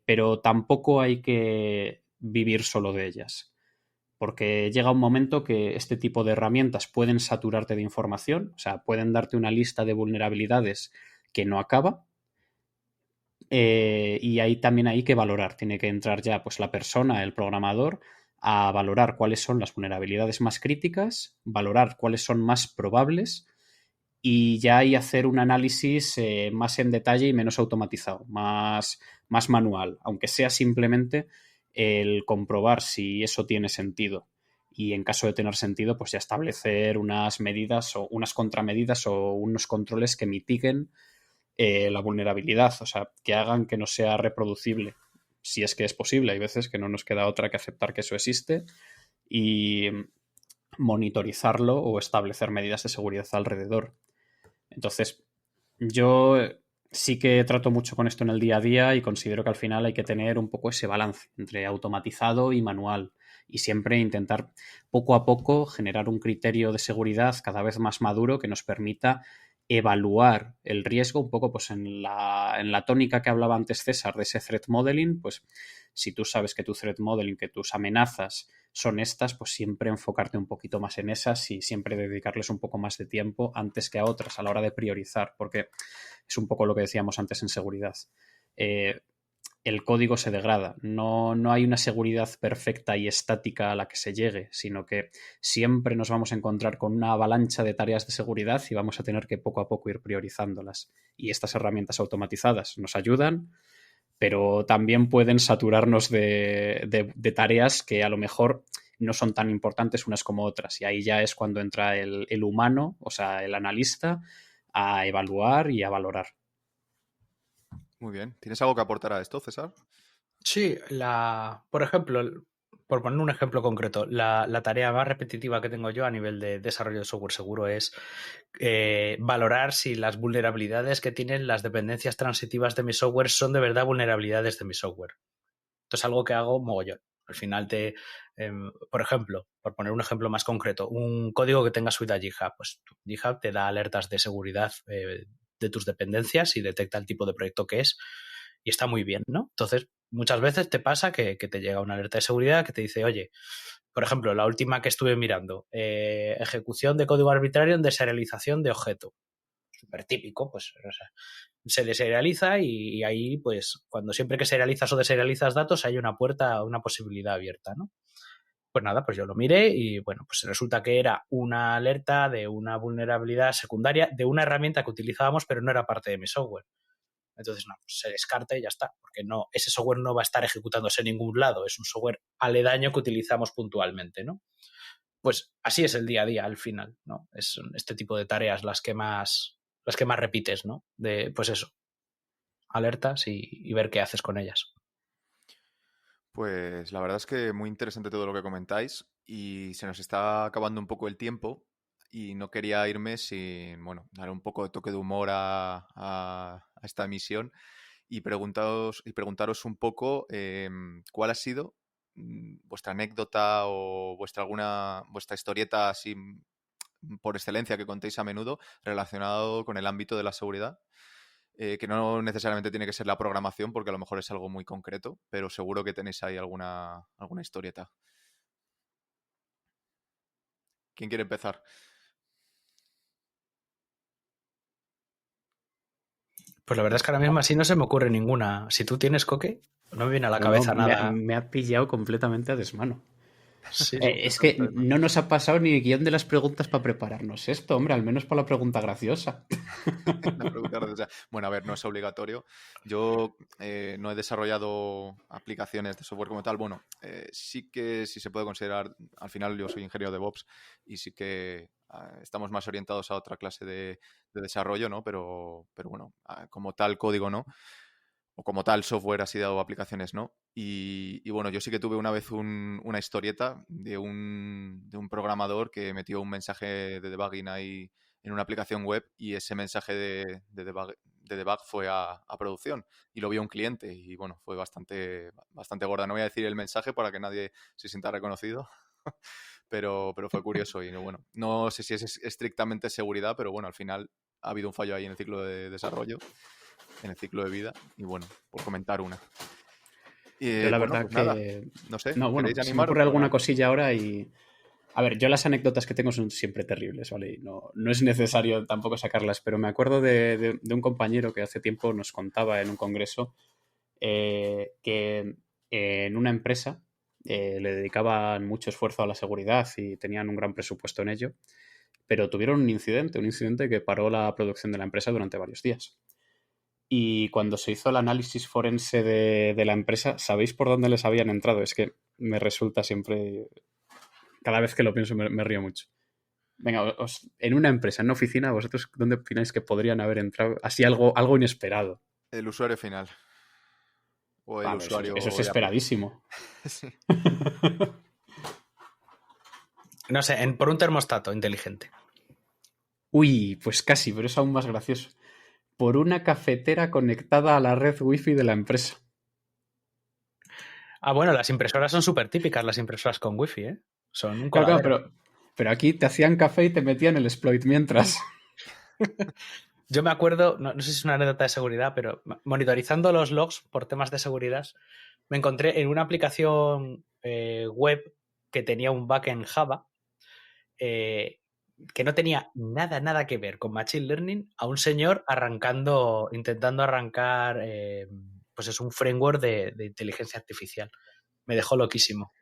Pero tampoco hay que vivir solo de ellas, porque llega un momento que este tipo de herramientas pueden saturarte de información, o sea, pueden darte una lista de vulnerabilidades que no acaba, y ahí también hay que valorar, tiene que entrar ya pues la persona, el programador, a valorar cuáles son las vulnerabilidades más críticas, valorar cuáles son más probables y ya ahí hacer un análisis más en detalle y menos automatizado, más manual, aunque sea simplemente el comprobar si eso tiene sentido. Y en caso de tener sentido, pues ya establecer unas medidas o unas contramedidas o unos controles que mitiguen la vulnerabilidad, o sea, que hagan que no sea reproducible, si es que es posible. Hay veces que no nos queda otra que aceptar que eso existe y monitorizarlo o establecer medidas de seguridad alrededor. Entonces, yo sí que trato mucho con esto en el día a día y considero que al final hay que tener un poco ese balance entre automatizado y manual y siempre intentar poco a poco generar un criterio de seguridad cada vez más maduro que nos permita evaluar el riesgo un poco pues en la tónica que hablaba antes César de ese threat modeling, pues si tú sabes que tu threat modeling, que tus amenazas son estas, pues siempre enfocarte un poquito más en esas y siempre dedicarles un poco más de tiempo antes que a otras a la hora de priorizar, porque es un poco lo que decíamos antes en seguridad. El código se degrada, no hay una seguridad perfecta y estática a la que se llegue, sino que siempre nos vamos a encontrar con una avalancha de tareas de seguridad y vamos a tener que poco a poco ir priorizándolas. Y estas herramientas automatizadas nos ayudan, pero también pueden saturarnos de tareas que a lo mejor no son tan importantes unas como otras. Y ahí ya es cuando entra el humano, o sea, el analista, a evaluar y a valorar. Muy bien. ¿Tienes algo que aportar a esto, César? Sí, por ejemplo, por poner un ejemplo concreto, la tarea más repetitiva que tengo yo a nivel de desarrollo de software seguro es valorar si las vulnerabilidades que tienen las dependencias transitivas de mi software son de verdad vulnerabilidades de mi software. Esto es algo que hago mogollón. Al final por ejemplo, por poner un ejemplo más concreto, un código que tenga suite a GitHub, pues GitHub te da alertas de seguridad de tus dependencias y detecta el tipo de proyecto que es y está muy bien, ¿no? Entonces, muchas veces te pasa que te llega una alerta de seguridad que te dice, oye, por ejemplo, la última que estuve mirando, ejecución de código arbitrario en deserialización de objeto. Súper típico, pues o sea, se deserializa y ahí, pues, cuando siempre que serializas o deserializas datos hay una puerta, una posibilidad abierta, ¿no? Pues nada, pues yo lo miré y bueno, pues resulta que era una alerta de una vulnerabilidad secundaria de una herramienta que utilizábamos, pero no era parte de mi software. Entonces, no, pues se descarta y ya está, porque no, ese software no va a estar ejecutándose en ningún lado, es un software aledaño que utilizamos puntualmente, ¿no? Pues así es el día a día al final, ¿no? Es este tipo de tareas las que más repites, ¿no? De, pues eso, alertas y ver qué haces con ellas. Pues la verdad es que muy interesante todo lo que comentáis y se nos está acabando un poco el tiempo y no quería irme sin, bueno, dar un poco de toque de humor a esta emisión y preguntaros un poco cuál ha sido vuestra anécdota o vuestra historieta así por excelencia que contéis a menudo relacionado con el ámbito de la seguridad. Que no necesariamente tiene que ser la programación, porque a lo mejor es algo muy concreto, pero seguro que tenéis ahí alguna historieta. ¿Quién quiere empezar? Pues la verdad es que ahora mismo así no se me ocurre ninguna. Si tú tienes, Coque, no me viene a la No, cabeza nada. me ha pillado completamente a desmano. Sí, sí. Es que no nos ha pasado ni el guión de las preguntas para prepararnos esto, hombre, al menos para la pregunta graciosa. Bueno, a ver, no es obligatorio. Yo no he desarrollado aplicaciones de software como tal. Bueno, sí que sí se puede considerar, al final yo soy ingeniero de DevOps y sí que estamos más orientados a otra clase de desarrollo, ¿no? Pero bueno, como tal código no. O como tal software así dado aplicaciones, ¿no? Y bueno, yo sí que tuve una vez una historieta de un programador que metió un mensaje de debugging ahí en una aplicación web y ese mensaje de debug fue a producción y lo vio un cliente y bueno, fue bastante gorda. No voy a decir el mensaje para que nadie se sienta reconocido, pero fue curioso y bueno, no sé si es estrictamente seguridad, pero bueno, al final ha habido un fallo ahí en el ciclo de desarrollo, en el ciclo de vida y bueno, por comentar una. Yo la Bueno, verdad pues nada, que... no sé, No, bueno, ¿queréis se me animaros ocurre alguna para...? cosilla ahora y... A ver, yo las anécdotas que tengo son siempre terribles, ¿vale? Y no es necesario tampoco sacarlas, pero me acuerdo de un compañero que hace tiempo nos contaba en un congreso que en una empresa le dedicaban mucho esfuerzo a la seguridad y tenían un gran presupuesto en ello, pero tuvieron un incidente que paró la producción de la empresa durante varios días. Y cuando se hizo el análisis forense de la empresa, ¿sabéis por dónde les habían entrado? Es que me resulta siempre, cada vez que lo pienso me río mucho. Venga, en una empresa, en una oficina, ¿vosotros dónde opináis que podrían haber entrado? Así algo inesperado. El usuario final o el Vale, eso es usuario de a pie. esperadísimo. Sí. No sé, por un termostato inteligente. Uy, pues casi, pero es aún más gracioso. Por una cafetera conectada a la red wifi de la empresa. Ah, bueno, las impresoras son súper típicas, las impresoras con wifi, ¿eh? Son un Claro, coladero. pero aquí te hacían café y te metían el exploit mientras. Yo me acuerdo, no sé si es una anécdota de seguridad, pero monitorizando los logs por temas de seguridad, me encontré en una aplicación web que tenía un backend Java que no tenía nada que ver con Machine Learning a un señor intentando arrancar, pues es un framework de inteligencia artificial. Me dejó loquísimo.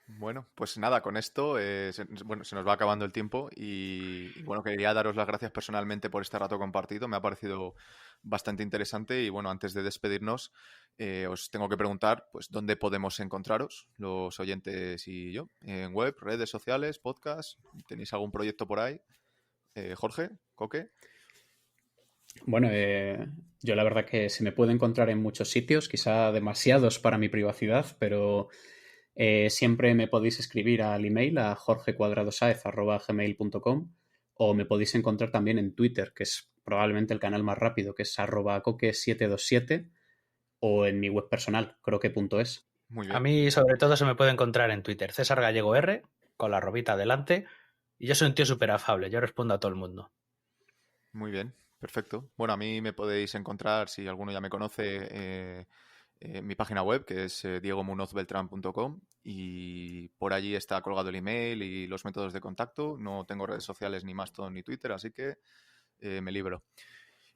Bueno, pues nada, con esto se nos va acabando el tiempo y bueno, quería daros las gracias personalmente por este rato compartido. Me ha parecido bastante interesante y bueno, antes de despedirnos, os tengo que preguntar, pues, ¿dónde podemos encontraros, los oyentes y yo? ¿En web, redes sociales, podcast? ¿Tenéis algún proyecto por ahí? Jorge, Coque. Bueno, yo la verdad que se me puede encontrar en muchos sitios, quizá demasiados para mi privacidad, pero siempre me podéis escribir al email a jorgecuadradosaez@gmail.com o me podéis encontrar también en Twitter, que es probablemente el canal más rápido, que es @coque727 o en mi web personal, croque.es. Muy A bien, mí, sobre todo, se me puede encontrar en Twitter, César Gallego R, con la arrobita adelante, y yo soy un tío súper afable, yo respondo a todo el mundo. muy bien, perfecto. Bueno, a mí me podéis encontrar, si alguno ya me conoce, mi página web, que es diegomunozbeltran.com, y por allí está colgado el email y los métodos de contacto. No tengo redes sociales ni Mastodon ni Twitter, así que me libro.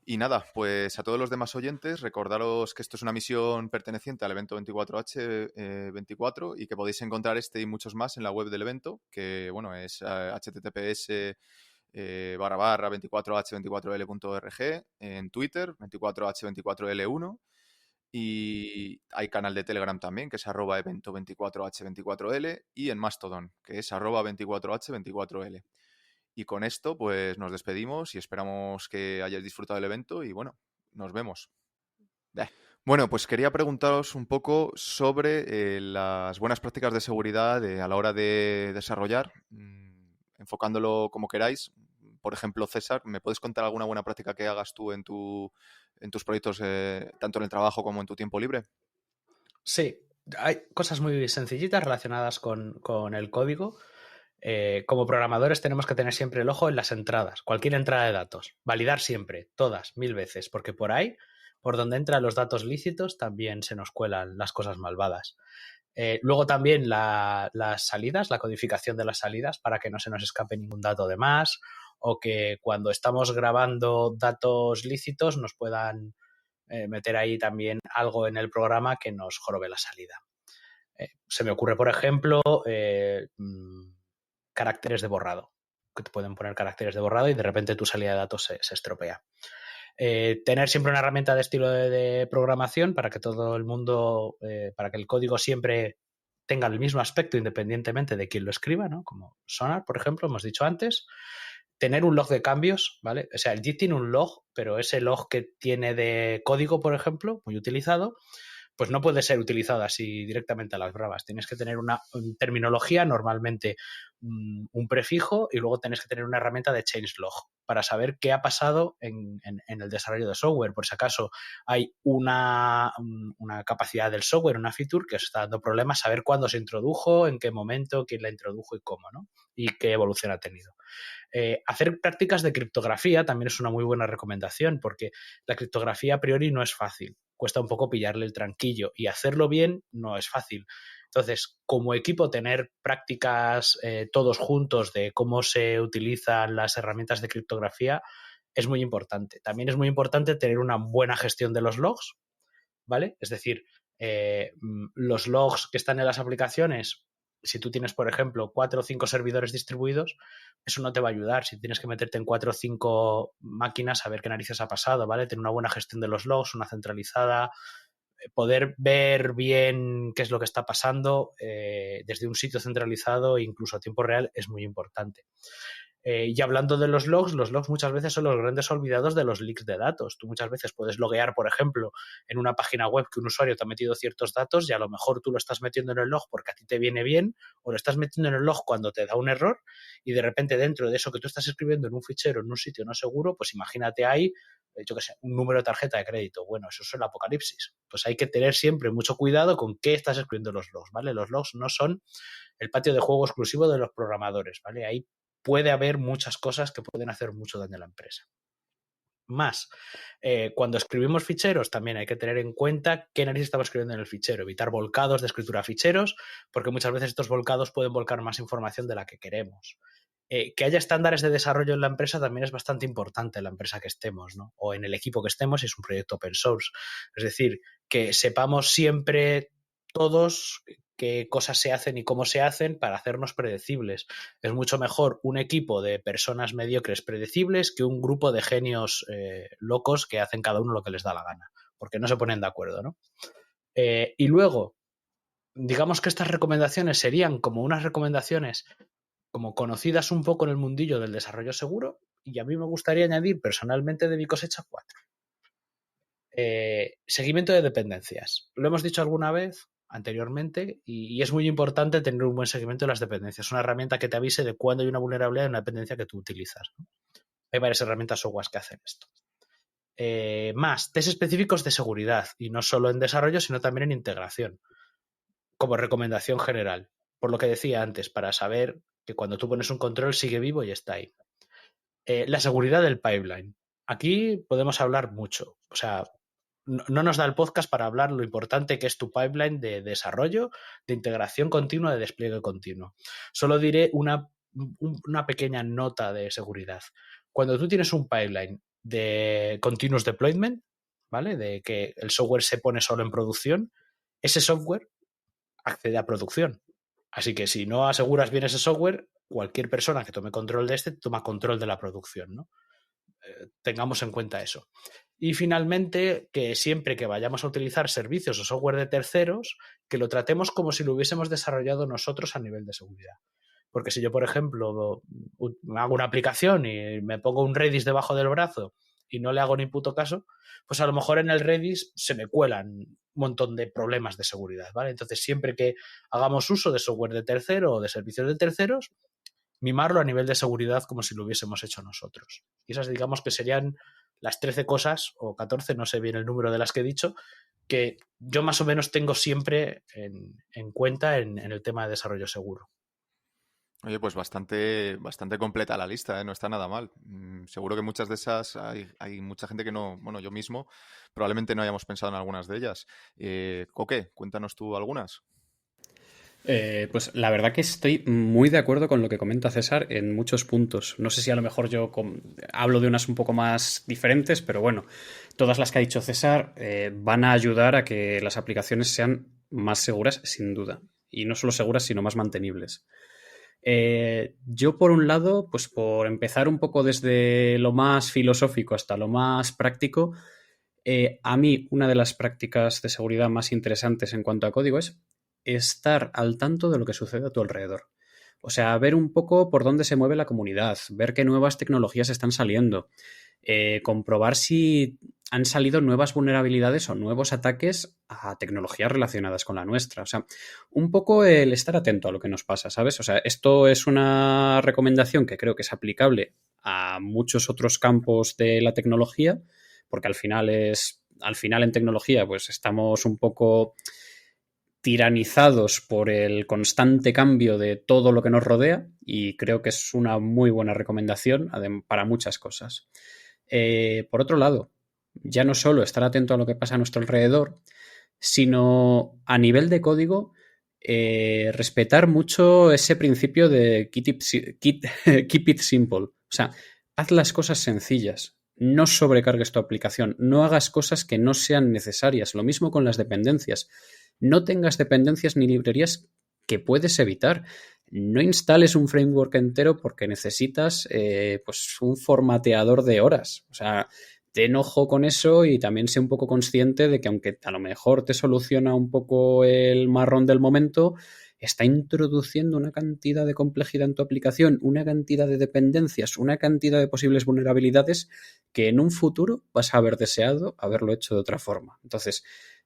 Y nada, pues a todos los demás oyentes, recordaros que esto es una misión perteneciente al evento 24H24 y que podéis encontrar este y muchos más en la web del evento, que bueno, es https // 24h24l.org, en Twitter 24h24l1, y hay canal de Telegram también, que es @evento 24h24l, y en Mastodon, que es @24h24l. Y con esto, pues nos despedimos y esperamos que hayáis disfrutado del evento y bueno, nos vemos. Bueno, pues quería preguntaros un poco sobre las buenas prácticas de seguridad a la hora de desarrollar, enfocándolo como queráis. Por ejemplo, César, ¿me puedes contar alguna buena práctica que hagas tú en tus proyectos, tanto en el trabajo como en tu tiempo libre? Sí, hay cosas muy sencillitas relacionadas con el código. Como programadores tenemos que tener siempre el ojo en las entradas, cualquier entrada de datos, validar siempre, todas, 1000 veces, porque por ahí, por donde entran los datos lícitos, también se nos cuelan las cosas malvadas. Luego también las salidas, la codificación de las salidas para que no se nos escape ningún dato de más o que cuando estamos grabando datos lícitos nos puedan meter ahí también algo en el programa que nos jorobe la salida. Se me ocurre, por ejemplo, caracteres de borrado, que te pueden poner caracteres de borrado y de repente tu salida de datos se estropea. Tener siempre una herramienta de estilo de programación para que todo el mundo, para que el código siempre tenga el mismo aspecto independientemente de quién lo escriba, ¿no? Como Sonar, por ejemplo, hemos dicho antes. Tener un log de cambios, ¿vale? O sea, el Git tiene un log, pero ese log que tiene de código, por ejemplo, muy utilizado, pues no puede ser utilizado así directamente a las bravas. Tienes que tener una terminología, normalmente un prefijo, y luego tienes que tener una herramienta de changelog para saber qué ha pasado en el desarrollo de software. Por si acaso hay una capacidad del software, una feature que está dando problemas, saber cuándo se introdujo, en qué momento, quién la introdujo y cómo, ¿no? Y qué evolución ha tenido. Hacer prácticas de criptografía también es una muy buena recomendación porque la criptografía a priori no es fácil, cuesta un poco pillarle el tranquillo y hacerlo bien no es fácil. Entonces, como equipo, tener prácticas todos juntos de cómo se utilizan las herramientas de criptografía es muy importante. También es muy importante tener una buena gestión de los logs, ¿vale? Es decir, los logs que están en las aplicaciones, si tú tienes, por ejemplo, 4 o 5 servidores distribuidos, eso no te va a ayudar. Si tienes que meterte en 4 o 5 máquinas a ver qué narices ha pasado, ¿vale? Tener una buena gestión de los logs, una centralizada, poder ver bien qué es lo que está pasando desde un sitio centralizado e incluso a tiempo real es muy importante. Y hablando de los logs muchas veces son los grandes olvidados de los leaks de datos. Tú muchas veces puedes loguear, por ejemplo, en una página web que un usuario te ha metido ciertos datos y a lo mejor tú lo estás metiendo en el log porque a ti te viene bien o lo estás metiendo en el log cuando te da un error y de repente dentro de eso que tú estás escribiendo en un fichero, en un sitio no seguro, pues imagínate ahí, yo qué sé, un número de tarjeta de crédito. Bueno, eso es el apocalipsis. Pues hay que tener siempre mucho cuidado con qué estás escribiendo en los logs, ¿vale? Los logs no son el patio de juego exclusivo de los programadores, ¿vale? Ahí puede haber muchas cosas que pueden hacer mucho daño a la empresa. Más, cuando escribimos ficheros también hay que tener en cuenta qué narices estamos escribiendo en el fichero, evitar volcados de escritura a ficheros, porque muchas veces estos volcados pueden volcar más información de la que queremos. Que haya estándares de desarrollo en la empresa también es bastante importante en la empresa que estemos, ¿no? O en el equipo que estemos si es un proyecto open source. Es decir, que sepamos siempre todos qué cosas se hacen y cómo se hacen para hacernos predecibles. Es mucho mejor un equipo de personas mediocres predecibles que un grupo de genios locos que hacen cada uno lo que les da la gana, porque no se ponen de acuerdo, ¿no? Y luego, digamos que estas recomendaciones serían como unas recomendaciones como conocidas un poco en el mundillo del desarrollo seguro, y a mí me gustaría añadir personalmente de mi cosecha 4. Seguimiento de dependencias. Lo hemos dicho alguna vez anteriormente y es muy importante tener un buen seguimiento de las dependencias. Una herramienta que te avise de cuándo hay una vulnerabilidad en una dependencia que tú utilizas, ¿no? Hay varias herramientas software que hacen esto. Más, test específicos de seguridad, y no solo en desarrollo, sino también en integración, como recomendación general. Por lo que decía antes, para saber que cuando tú pones un control sigue vivo y está ahí. La seguridad del pipeline. Aquí podemos hablar mucho. O sea, no nos da el podcast para hablar lo importante que es tu pipeline de desarrollo, de integración continua, de despliegue continuo. Solo diré una pequeña nota de seguridad. Cuando tú tienes un pipeline de continuous deployment, ¿vale? De que el software se pone solo en producción, ese software accede a producción. Así que si no aseguras bien ese software, cualquier persona que tome control de este toma control de la producción, ¿no? Tengamos en cuenta eso. Y finalmente, que siempre que vayamos a utilizar servicios o software de terceros, que lo tratemos como si lo hubiésemos desarrollado nosotros a nivel de seguridad. Porque si yo, por ejemplo, hago una aplicación y me pongo un Redis debajo del brazo y no le hago ni puto caso, pues a lo mejor en el Redis se me cuelan un montón de problemas de seguridad, ¿vale? Entonces, siempre que hagamos uso de software de tercero o de servicios de terceros, mimarlo a nivel de seguridad como si lo hubiésemos hecho nosotros. Y esas, digamos, que serían las 13 cosas, o 14, no sé bien el número de las que he dicho, que yo más o menos tengo siempre en cuenta en el tema de desarrollo seguro. Oye, pues bastante completa la lista, ¿eh? No está nada mal. Seguro que muchas de esas hay mucha gente que no, bueno, yo mismo probablemente no hayamos pensado en algunas de ellas. Coque, cuéntanos tú algunas. Pues la verdad que estoy muy de acuerdo con lo que comenta César en muchos puntos. No sé si a lo mejor yo hablo de unas un poco más diferentes, pero bueno, todas las que ha dicho César van a ayudar a que las aplicaciones sean más seguras, sin duda. Y no solo seguras, sino más mantenibles. Yo, por un lado, pues por empezar un poco desde lo más filosófico hasta lo más práctico, a mí una de las prácticas de seguridad más interesantes en cuanto a código es estar al tanto de lo que sucede a tu alrededor. O sea, ver un poco por dónde se mueve la comunidad, ver qué nuevas tecnologías están saliendo, comprobar si han salido nuevas vulnerabilidades o nuevos ataques a tecnologías relacionadas con la nuestra. O sea, un poco el estar atento a lo que nos pasa, ¿sabes? O sea, esto es una recomendación que creo que es aplicable a muchos otros campos de la tecnología, porque al final en tecnología pues estamos un poco tiranizados por el constante cambio de todo lo que nos rodea y creo que es una muy buena recomendación para muchas cosas. Por otro lado, ya no solo estar atento a lo que pasa a nuestro alrededor, sino a nivel de código, respetar mucho ese principio de keep it simple. O sea, haz las cosas sencillas. No sobrecargues tu aplicación. No hagas cosas que no sean necesarias. Lo mismo con las dependencias. No tengas dependencias ni librerías que puedes evitar. No instales un framework entero porque necesitas pues un formateador de horas. O sea, ten ojo con eso y también sé un poco consciente de que aunque a lo mejor te soluciona un poco el marrón del momento, está introduciendo una cantidad de complejidad en tu aplicación, una cantidad de dependencias, una cantidad de posibles vulnerabilidades que en un futuro vas a haber deseado haberlo hecho de otra forma. Entonces,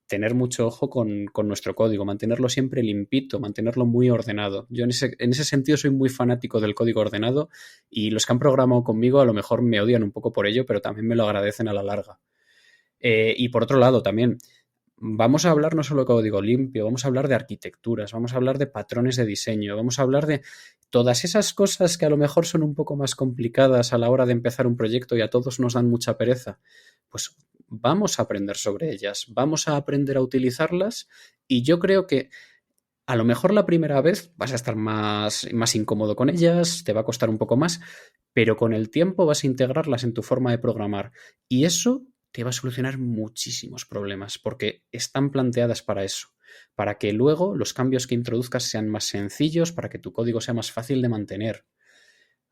tener mucho ojo con nuestro código, mantenerlo siempre limpito, mantenerlo muy ordenado. Yo en ese sentido soy muy fanático del código ordenado y los que han programado conmigo a lo mejor me odian un poco por ello, pero también me lo agradecen a la larga. Y por otro lado también, vamos a hablar no solo de código limpio, vamos a hablar de arquitecturas, vamos a hablar de patrones de diseño, vamos a hablar de todas esas cosas que a lo mejor son un poco más complicadas a la hora de empezar un proyecto y a todos nos dan mucha pereza. Pues vamos a aprender sobre ellas, vamos a aprender a utilizarlas y yo creo que a lo mejor la primera vez vas a estar más incómodo con ellas, te va a costar un poco más, pero con el tiempo vas a integrarlas en tu forma de programar y eso te va a solucionar muchísimos problemas porque están planteadas para eso. para que luego los cambios que introduzcas sean más sencillos, para que tu código sea más fácil de mantener.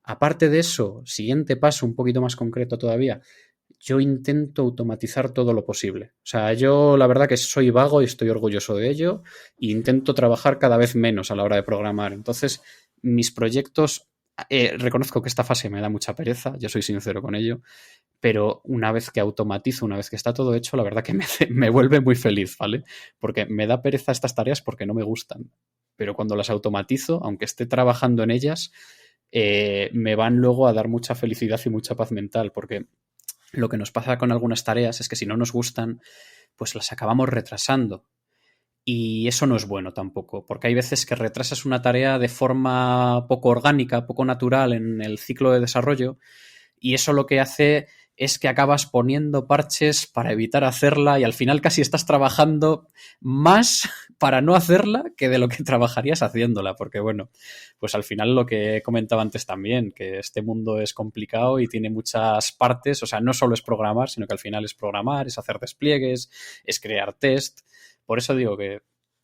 Aparte de eso, siguiente paso un poquito más concreto todavía, yo intento automatizar todo lo posible. O sea, yo la verdad que soy vago y estoy orgulloso de ello e intento trabajar cada vez menos a la hora de programar. Entonces, mis proyectos, reconozco que esta fase me da mucha pereza, yo soy sincero con ello, pero una vez que automatizo, una vez que está todo hecho, la verdad que me vuelve muy feliz, ¿vale? Porque me da pereza estas tareas porque no me gustan. Pero cuando las automatizo, aunque esté trabajando en ellas, me van luego a dar mucha felicidad y mucha paz mental, porque lo que nos pasa con algunas tareas es que si no nos gustan, pues las acabamos retrasando. Y eso no es bueno tampoco, porque hay veces que retrasas una tarea de forma poco orgánica, poco natural en el ciclo de desarrollo, y eso lo que hace es que acabas poniendo parches para evitar hacerla y al final casi estás trabajando más para no hacerla que de lo que trabajarías haciéndola, porque bueno, pues al final lo que he comentado antes también, que este mundo es complicado y tiene muchas partes, o sea, no solo es programar, sino que al final es programar, es hacer despliegues, es crear test. Por eso digo que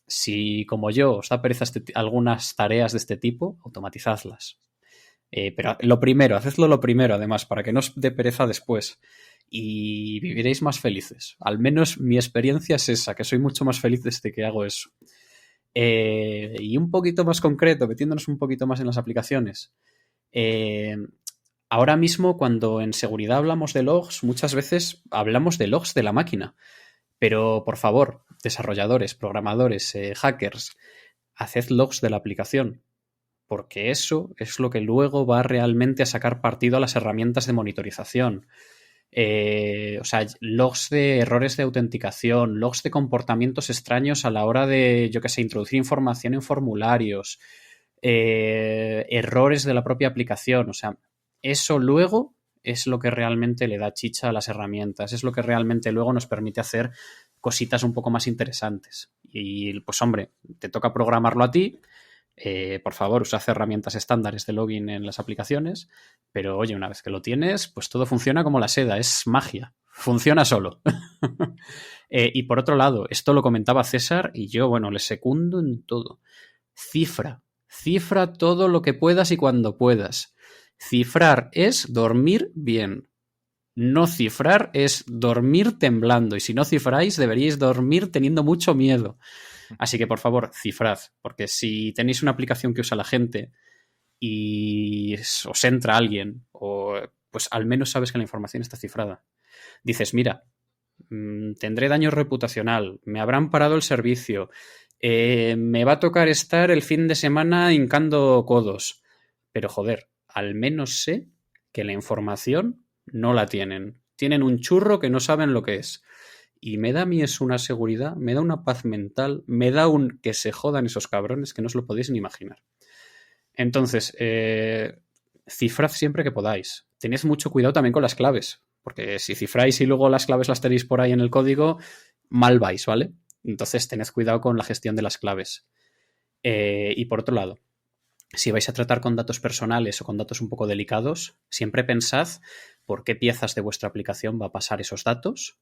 si como yo os da pereza algunas tareas de este tipo, automatizadlas. Pero hacedlo lo primero, además, para que no os dé pereza después. Y viviréis más felices. Al menos mi experiencia es esa, que soy mucho más feliz desde que hago eso. Y un poquito más concreto, metiéndonos un poquito más en las aplicaciones. Ahora mismo, cuando en seguridad hablamos de logs, muchas veces hablamos de logs de la máquina. Pero, por favor, desarrolladores, programadores, hackers, haced logs de la aplicación. Porque eso es lo que luego va realmente a sacar partido a las herramientas de monitorización. O sea, logs de errores de autenticación, logs de comportamientos extraños a la hora de, yo qué sé, introducir información en formularios, errores de la propia aplicación. O sea, eso luego es lo que realmente le da chicha a las herramientas, es lo que realmente luego nos permite hacer cositas un poco más interesantes. Y pues hombre, te toca programarlo a ti. Por favor, usad herramientas estándares de login en las aplicaciones, pero oye, una vez que lo tienes, pues todo funciona como la seda, es magia, funciona solo. Y por otro lado, esto lo comentaba César y yo, bueno, le secundo en todo. Cifra todo lo que puedas y cuando puedas. Cifrar es dormir bien. No cifrar es dormir temblando, y si no cifráis, deberíais dormir teniendo mucho miedo. Así que, por favor, cifrad, porque si tenéis una aplicación que usa la gente y os entra alguien, pues al menos sabes que la información está cifrada. Dices, mira, tendré daño reputacional, me habrán parado el servicio, me va a tocar estar el fin de semana hincando codos, pero joder, al menos sé que la información no la tienen. Tienen un churro que no saben lo que es. Y me da a mí eso una seguridad, me da una paz mental, me da un que se jodan esos cabrones que no os lo podéis ni imaginar. Entonces, cifrad siempre que podáis. Tened mucho cuidado también con las claves, porque si cifráis y luego las claves las tenéis por ahí en el código, mal vais, ¿vale? Entonces, tened cuidado con la gestión de las claves. Y por otro lado, si vais a tratar con datos personales o con datos un poco delicados, siempre pensad por qué piezas de vuestra aplicación va a pasar esos datos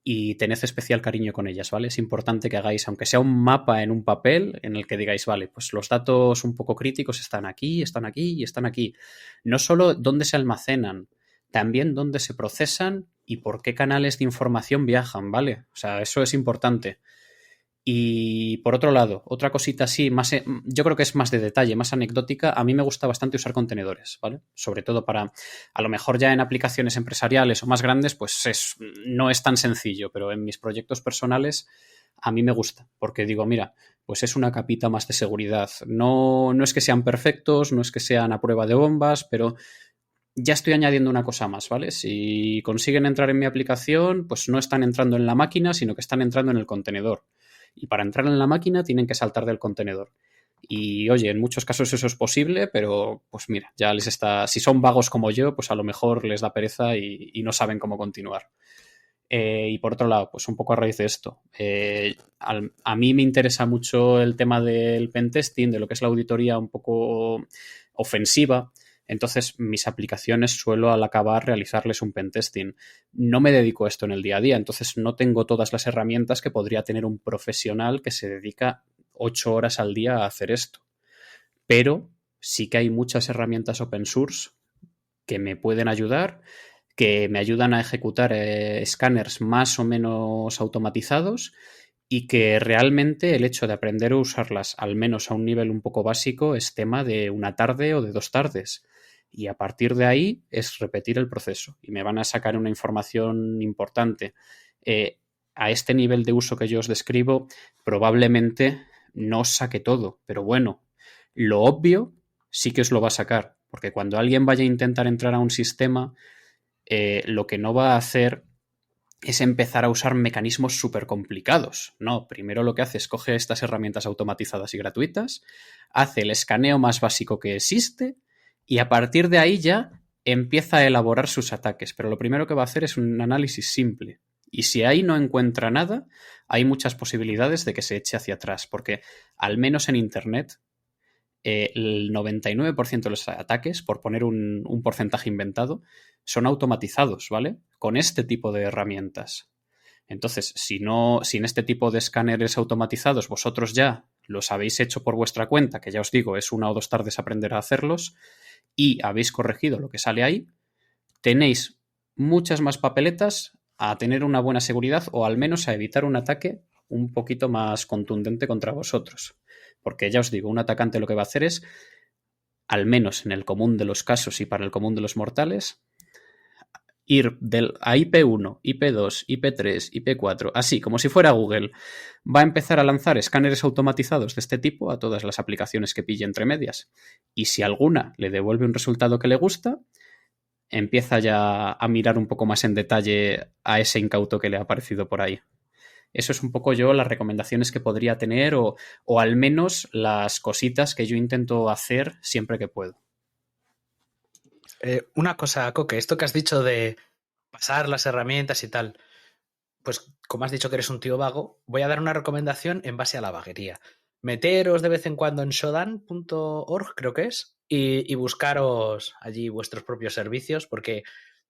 y tened especial cariño con ellas, ¿vale? Es importante que hagáis, aunque sea un mapa en un papel, en el que digáis, vale, pues los datos un poco críticos están aquí y están aquí. No solo dónde se almacenan, también dónde se procesan y por qué canales de información viajan, ¿vale? O sea, eso es importante. Y por otro lado, otra cosita así, más, yo creo que es más de detalle, más anecdótica, a mí me gusta bastante usar contenedores, ¿vale? Sobre todo para, a lo mejor ya en aplicaciones empresariales o más grandes, pues no es tan sencillo, pero en mis proyectos personales a mí me gusta, porque digo, mira, pues es una capita más de seguridad. No es que sean perfectos, no es que sean a prueba de bombas, pero ya estoy añadiendo una cosa más, ¿vale? Si consiguen entrar en mi aplicación, pues no están entrando en la máquina, sino que están entrando en el contenedor. Y para entrar en la máquina tienen que saltar del contenedor. Y oye, en muchos casos eso es posible, pero pues mira, ya les está. Si son vagos como yo, pues a lo mejor les da pereza y no saben cómo continuar. Y por otro lado, pues un poco a raíz de esto, a mí me interesa mucho el tema del pentesting, de lo que es la auditoría un poco ofensiva. Entonces, mis aplicaciones suelo al acabar realizarles un pentesting. No me dedico a esto en el día a día, entonces no tengo todas las herramientas que podría tener un profesional que se dedica 8 horas al día a hacer esto. Pero sí que hay muchas herramientas open source que me pueden ayudar, que me ayudan a ejecutar escáneres más o menos automatizados y que realmente el hecho de aprender a usarlas, al menos a un nivel un poco básico, es tema de una tarde o de 2 tardes. Y a partir de ahí es repetir el proceso y me van a sacar una información importante. A este nivel de uso que yo os describo, probablemente no os saque todo, pero bueno, lo obvio sí que os lo va a sacar, porque cuando alguien vaya a intentar entrar a un sistema, lo que no va a hacer es empezar a usar mecanismos súper complicados. No, primero lo que hace es coge estas herramientas automatizadas y gratuitas, hace el escaneo más básico que existe y a partir de ahí ya empieza a elaborar sus ataques. Pero lo primero que va a hacer es un análisis simple. Y si ahí no encuentra nada, hay muchas posibilidades de que se eche hacia atrás, porque al menos en Internet el 99% de los ataques, por poner un porcentaje inventado, son automatizados, ¿vale? Con este tipo de herramientas. Entonces, si en este tipo de escáneres automatizados vosotros ya los habéis hecho por vuestra cuenta, que ya os digo, es 1 o 2 tardes aprender a hacerlos, y habéis corregido lo que sale ahí, tenéis muchas más papeletas a tener una buena seguridad o al menos a evitar un ataque un poquito más contundente contra vosotros. Porque ya os digo, un atacante lo que va a hacer es, al menos en el común de los casos y para el común de los mortales, ir a IP1, IP2, IP3, IP4, así como si fuera Google. Va a empezar a lanzar escáneres automatizados de este tipo a todas las aplicaciones que pille entre medias. Y si alguna le devuelve un resultado que le gusta, empieza ya a mirar un poco más en detalle a ese incauto que le ha aparecido por ahí. Eso es un poco yo las recomendaciones que podría tener o al menos las cositas que yo intento hacer siempre que puedo. Una cosa, Coque, esto que has dicho de pasar las herramientas y tal, pues como has dicho que eres un tío vago, voy a dar una recomendación en base a la vaguería. Meteros de vez en cuando en shodan.org, creo que es, y buscaros allí vuestros propios servicios, porque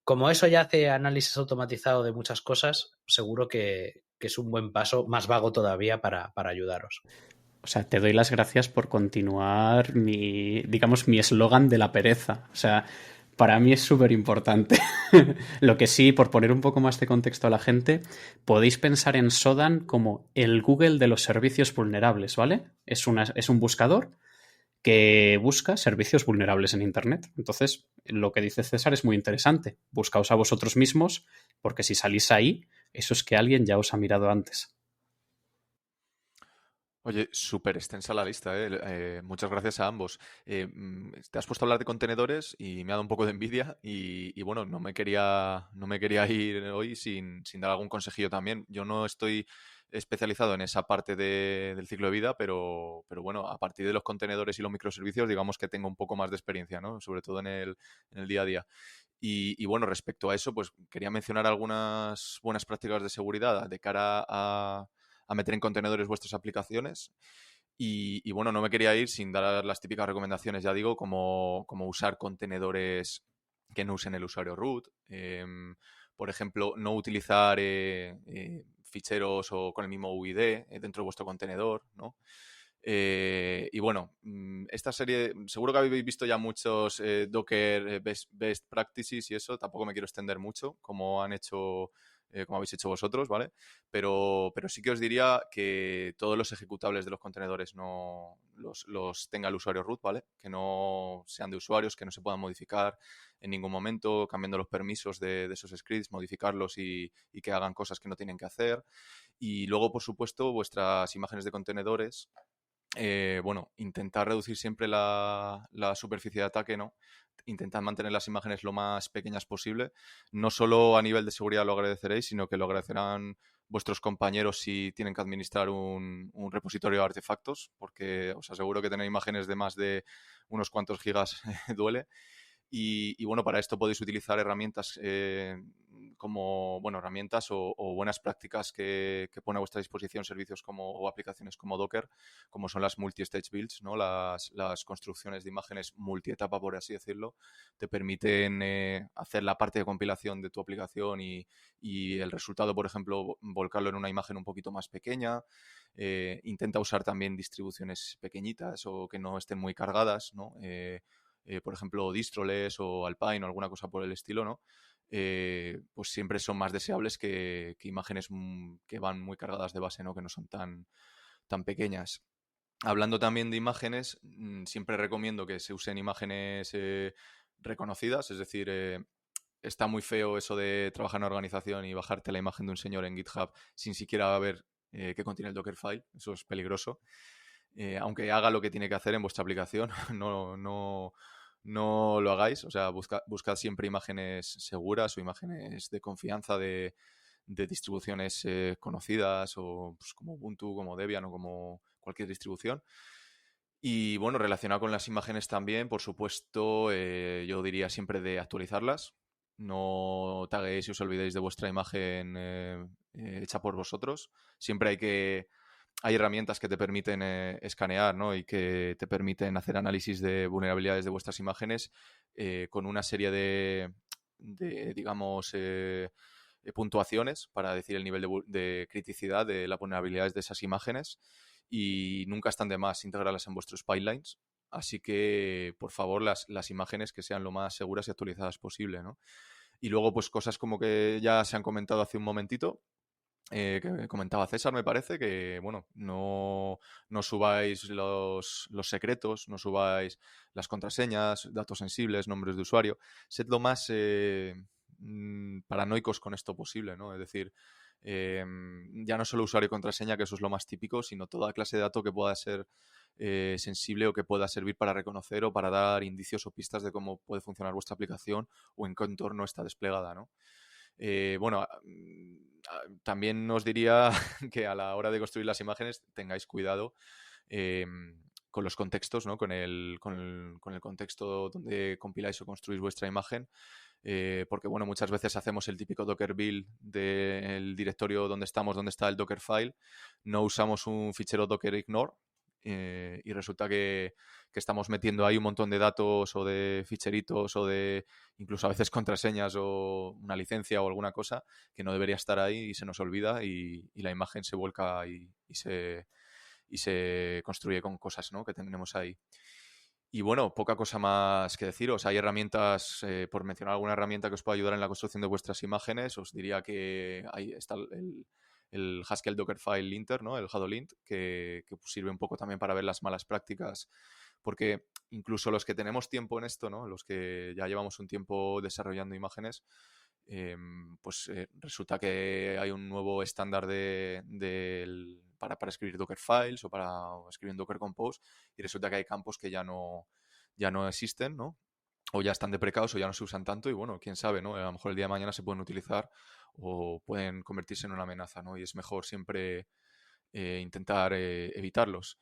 como eso ya hace análisis automatizado de muchas cosas, seguro que es un buen paso, más vago todavía, para ayudaros. O sea, te doy las gracias por continuar mi eslogan de la pereza. O sea, para mí es súper importante. Lo que sí, por poner un poco más de contexto a la gente, podéis pensar en Shodan como el Google de los servicios vulnerables, ¿vale? Es un buscador que busca servicios vulnerables en Internet. Entonces, lo que dice César es muy interesante. Buscaos a vosotros mismos, porque si salís ahí, eso es que alguien ya os ha mirado antes. Oye, súper extensa la lista, ¿eh? Muchas gracias a ambos. Te has puesto a hablar de contenedores y me ha dado un poco de envidia y bueno, no me quería ir hoy sin dar algún consejillo también. Yo no estoy especializado en esa parte del ciclo de vida, pero bueno, a partir de los contenedores y los microservicios, digamos que tengo un poco más de experiencia, ¿no? Sobre todo en el día a día. Y bueno, respecto a eso, pues quería mencionar algunas buenas prácticas de seguridad de cara a meter en contenedores vuestras aplicaciones. Y bueno, no me quería ir sin dar las típicas recomendaciones, ya digo, como usar contenedores que no usen el usuario root. Por ejemplo, no utilizar ficheros o con el mismo UID dentro de vuestro contenedor, ¿no? Y bueno, esta serie, seguro que habéis visto ya muchos Docker best practices y eso, tampoco me quiero extender mucho, como habéis hecho vosotros, ¿vale? Pero sí que os diría que todos los ejecutables de los contenedores no los tenga el usuario root, ¿vale? Que no sean de usuarios, que no se puedan modificar en ningún momento, cambiando los permisos de esos scripts, modificarlos y que hagan cosas que no tienen que hacer. Y luego, por supuesto, vuestras imágenes de contenedores, bueno, intentar reducir siempre la superficie de ataque, ¿no? Intentad mantener las imágenes lo más pequeñas posible. No solo a nivel de seguridad lo agradeceréis, sino que lo agradecerán vuestros compañeros si tienen que administrar un repositorio de artefactos, porque os aseguro que tener imágenes de más de unos cuantos gigas duele. Y bueno, para esto podéis utilizar herramientas como herramientas o buenas prácticas que pone a vuestra disposición servicios o aplicaciones como Docker, como son las multi-stage builds, ¿no? Las construcciones de imágenes multietapa, por así decirlo, te permiten hacer la parte de compilación de tu aplicación y el resultado, por ejemplo, volcarlo en una imagen un poquito más pequeña. Intenta usar también distribuciones pequeñitas o que no estén muy cargadas, ¿no? Por ejemplo, Distroles o Alpine o alguna cosa por el estilo, ¿no? Pues siempre son más deseables que imágenes que van muy cargadas de base, ¿no? Que no son tan pequeñas. Hablando también de imágenes, siempre recomiendo que se usen imágenes reconocidas, es decir, está muy feo eso de trabajar en una organización y bajarte la imagen de un señor en GitHub sin siquiera ver qué contiene el Dockerfile. Eso es peligroso. Aunque haga lo que tiene que hacer en vuestra aplicación, no lo hagáis. O sea, buscad siempre imágenes seguras o imágenes de confianza de distribuciones conocidas o pues, como Ubuntu, como Debian o como cualquier distribución. Y bueno, relacionado con las imágenes también, por supuesto, yo diría siempre de actualizarlas. No taguéis y os olvidéis de vuestra imagen hecha por vosotros. Siempre hay herramientas que te permiten escanear, ¿no? Y que te permiten hacer análisis de vulnerabilidades de vuestras imágenes con una serie de digamos, puntuaciones para decir el nivel de criticidad de las vulnerabilidades de esas imágenes y nunca están de más integrarlas en vuestros pipelines. Así que, por favor, las imágenes que sean lo más seguras y actualizadas posible, ¿no? Y luego, pues cosas como que ya se han comentado hace un momentito, que comentaba César, me parece, que, bueno, no subáis los secretos, no subáis las contraseñas, datos sensibles, nombres de usuario. Sed lo más paranoicos con esto posible, ¿no? Es decir, ya no solo usuario y contraseña, que eso es lo más típico, sino toda clase de dato que pueda ser sensible o que pueda servir para reconocer o para dar indicios o pistas de cómo puede funcionar vuestra aplicación o en qué entorno está desplegada, ¿no? Bueno, también os diría que a la hora de construir las imágenes tengáis cuidado con los contextos, ¿no? Con el contexto donde compiláis o construís vuestra imagen. Porque, bueno, muchas veces hacemos el típico Docker build del directorio donde está el Dockerfile. No usamos un fichero Docker ignore y resulta que estamos metiendo ahí un montón de datos o de ficheritos o de incluso a veces contraseñas o una licencia o alguna cosa que no debería estar ahí y se nos olvida y la imagen se vuelca y se construye con cosas, ¿no? Que tenemos ahí. Y bueno, poca cosa más que deciros. Hay herramientas, por mencionar alguna herramienta que os pueda ayudar en la construcción de vuestras imágenes, os diría que ahí está el Haskell Dockerfile Linter, ¿no? El Hadolint, que sirve un poco también para ver las malas prácticas, porque incluso los que tenemos tiempo en esto, ¿no? Los que ya llevamos un tiempo desarrollando imágenes, pues resulta que hay un nuevo estándar para escribir Dockerfiles o para escribir en Docker Compose y resulta que hay campos que ya no existen, ¿no? O ya están deprecados o ya no se usan tanto y bueno, quién sabe, ¿no? A lo mejor el día de mañana se pueden utilizar o pueden convertirse en una amenaza, ¿no? Y es mejor siempre intentar evitarlos.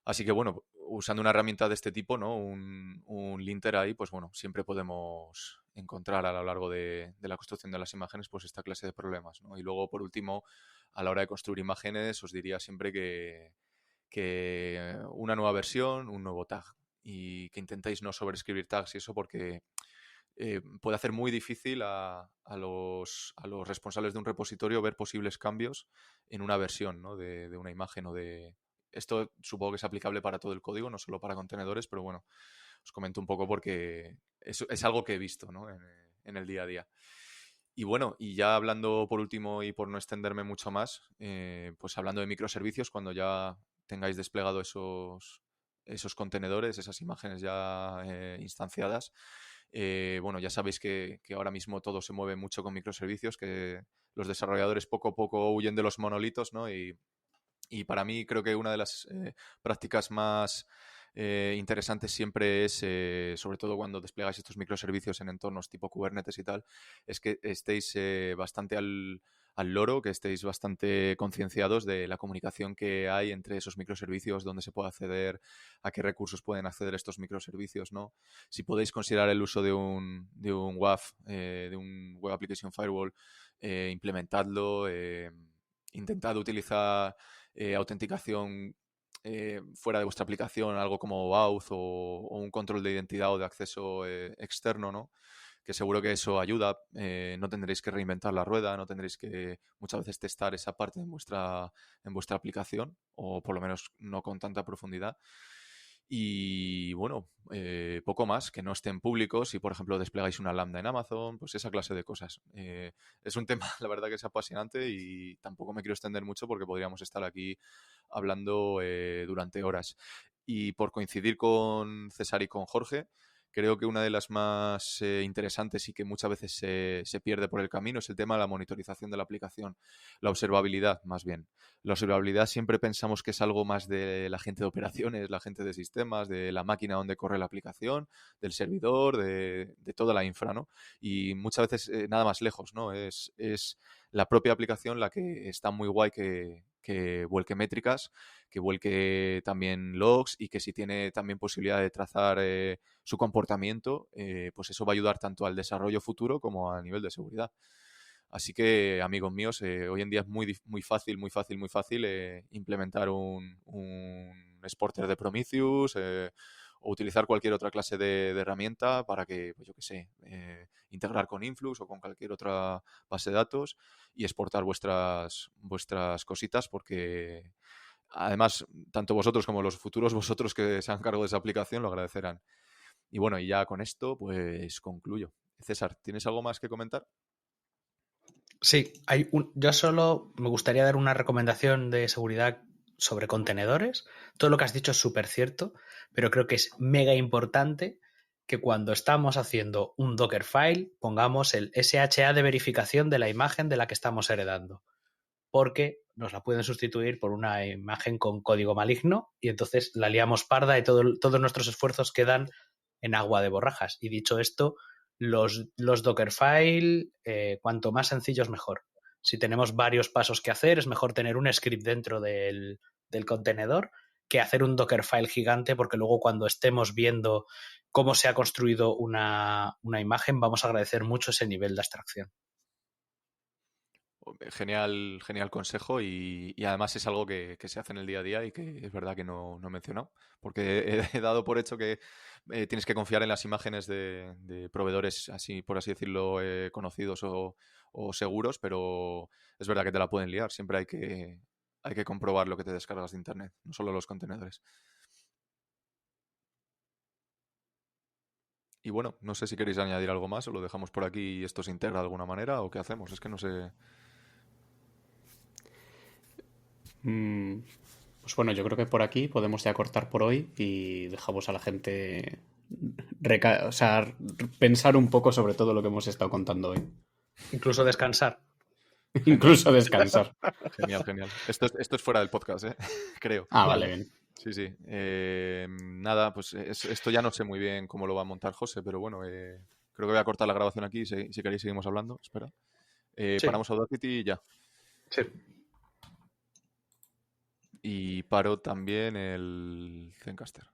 Así que bueno, usando una herramienta de este tipo, ¿no? Un linter ahí, pues bueno, siempre podemos encontrar a lo largo de la construcción de las imágenes pues esta clase de problemas, ¿no? Y luego, por último, a la hora de construir imágenes, os diría siempre que una nueva versión, un nuevo tag y que intentéis no sobreescribir tags y eso porque puede hacer muy difícil a los responsables de un repositorio ver posibles cambios en una versión, ¿no? de una imagen o de... Esto supongo que es aplicable para todo el código, no solo para contenedores, pero bueno, os comento un poco porque es algo que he visto, ¿no? en el día a día. Y bueno, y ya hablando por último y por no extenderme mucho más, pues hablando de microservicios, cuando ya tengáis desplegado esos contenedores, esas imágenes ya instanciadas, bueno, ya sabéis que ahora mismo todo se mueve mucho con microservicios, que los desarrolladores poco a poco huyen de los monolitos, ¿no? Y para mí creo que una de las prácticas más interesantes siempre es, sobre todo cuando desplegáis estos microservicios en entornos tipo Kubernetes y tal, es que estéis bastante al loro, que estéis bastante concienciados de la comunicación que hay entre esos microservicios, dónde se puede acceder, a qué recursos pueden acceder estos microservicios, ¿no? Si podéis considerar el uso de un WAF, de un Web Application Firewall, implementadlo, intentad utilizar autenticación fuera de vuestra aplicación, algo como Auth o un control de identidad o de acceso externo, ¿no? Que seguro que eso ayuda. No tendréis que reinventar la rueda, no tendréis que muchas veces testar esa parte en vuestra aplicación, o por lo menos no con tanta profundidad. Y bueno, poco más, que no estén públicos. Si, por ejemplo, desplegáis una Lambda en Amazon, pues esa clase de cosas. Es un tema, la verdad, que es apasionante y tampoco me quiero extender mucho porque podríamos estar aquí hablando durante horas. Y por coincidir con César y con Jorge, creo que una de las más interesantes y que muchas veces se pierde por el camino es el tema de la monitorización de la aplicación, la observabilidad más bien. La observabilidad siempre pensamos que es algo más de la gente de operaciones, la gente de sistemas, de la máquina donde corre la aplicación, del servidor, de toda la infra, ¿no? Y muchas veces nada más lejos, ¿no? Es la propia aplicación la que está muy guay que vuelque métricas, que vuelque también logs y que si tiene también posibilidad de trazar su comportamiento, pues eso va a ayudar tanto al desarrollo futuro como a nivel de seguridad. Así que, amigos míos, hoy en día es muy fácil implementar un exporter de Prometheus o utilizar cualquier otra clase de herramienta para que, pues yo qué sé, integrar con Influx o con cualquier otra base de datos y exportar vuestras cositas, porque además, tanto vosotros como los futuros vosotros que se hagan cargo de esa aplicación lo agradecerán. Y bueno, y ya con esto, pues concluyo. César, ¿tienes algo más que comentar? Sí, yo solo me gustaría dar una recomendación de seguridad sobre contenedores. Todo lo que has dicho es súper cierto, pero creo que es mega importante que cuando estamos haciendo un Dockerfile pongamos el SHA de verificación de la imagen de la que estamos heredando, porque nos la pueden sustituir por una imagen con código maligno y entonces la liamos parda y todos nuestros esfuerzos quedan en agua de borrajas. Y dicho esto, los Dockerfile, cuanto más sencillos, mejor. Si tenemos varios pasos que hacer, es mejor tener un script dentro del contenedor que hacer un Dockerfile gigante, porque luego cuando estemos viendo cómo se ha construido una imagen, vamos a agradecer mucho ese nivel de abstracción. Genial, genial consejo y además es algo que se hace en el día a día y que es verdad que no he mencionado, porque he dado por hecho que tienes que confiar en las imágenes de proveedores, así por así decirlo, conocidos o seguros, pero es verdad que te la pueden liar. Siempre hay que comprobar lo que te descargas de internet, no solo los contenedores. Y bueno, no sé si queréis añadir algo más o lo dejamos por aquí y esto se integra de alguna manera o qué hacemos. Es que no sé. Pues bueno, yo creo que por aquí podemos ya cortar por hoy y dejamos a la gente pensar un poco sobre todo lo que hemos estado contando hoy. Incluso descansar. Incluso descansar. Genial, genial. Esto es fuera del podcast, creo. Ah, vale, bien. Sí, sí. Nada, pues esto ya no sé muy bien cómo lo va a montar José, pero bueno, creo que voy a cortar la grabación aquí. Si queréis seguimos hablando. Espera. Sí. Paramos Audacity y ya. Sí. Y paro también el Zencaster.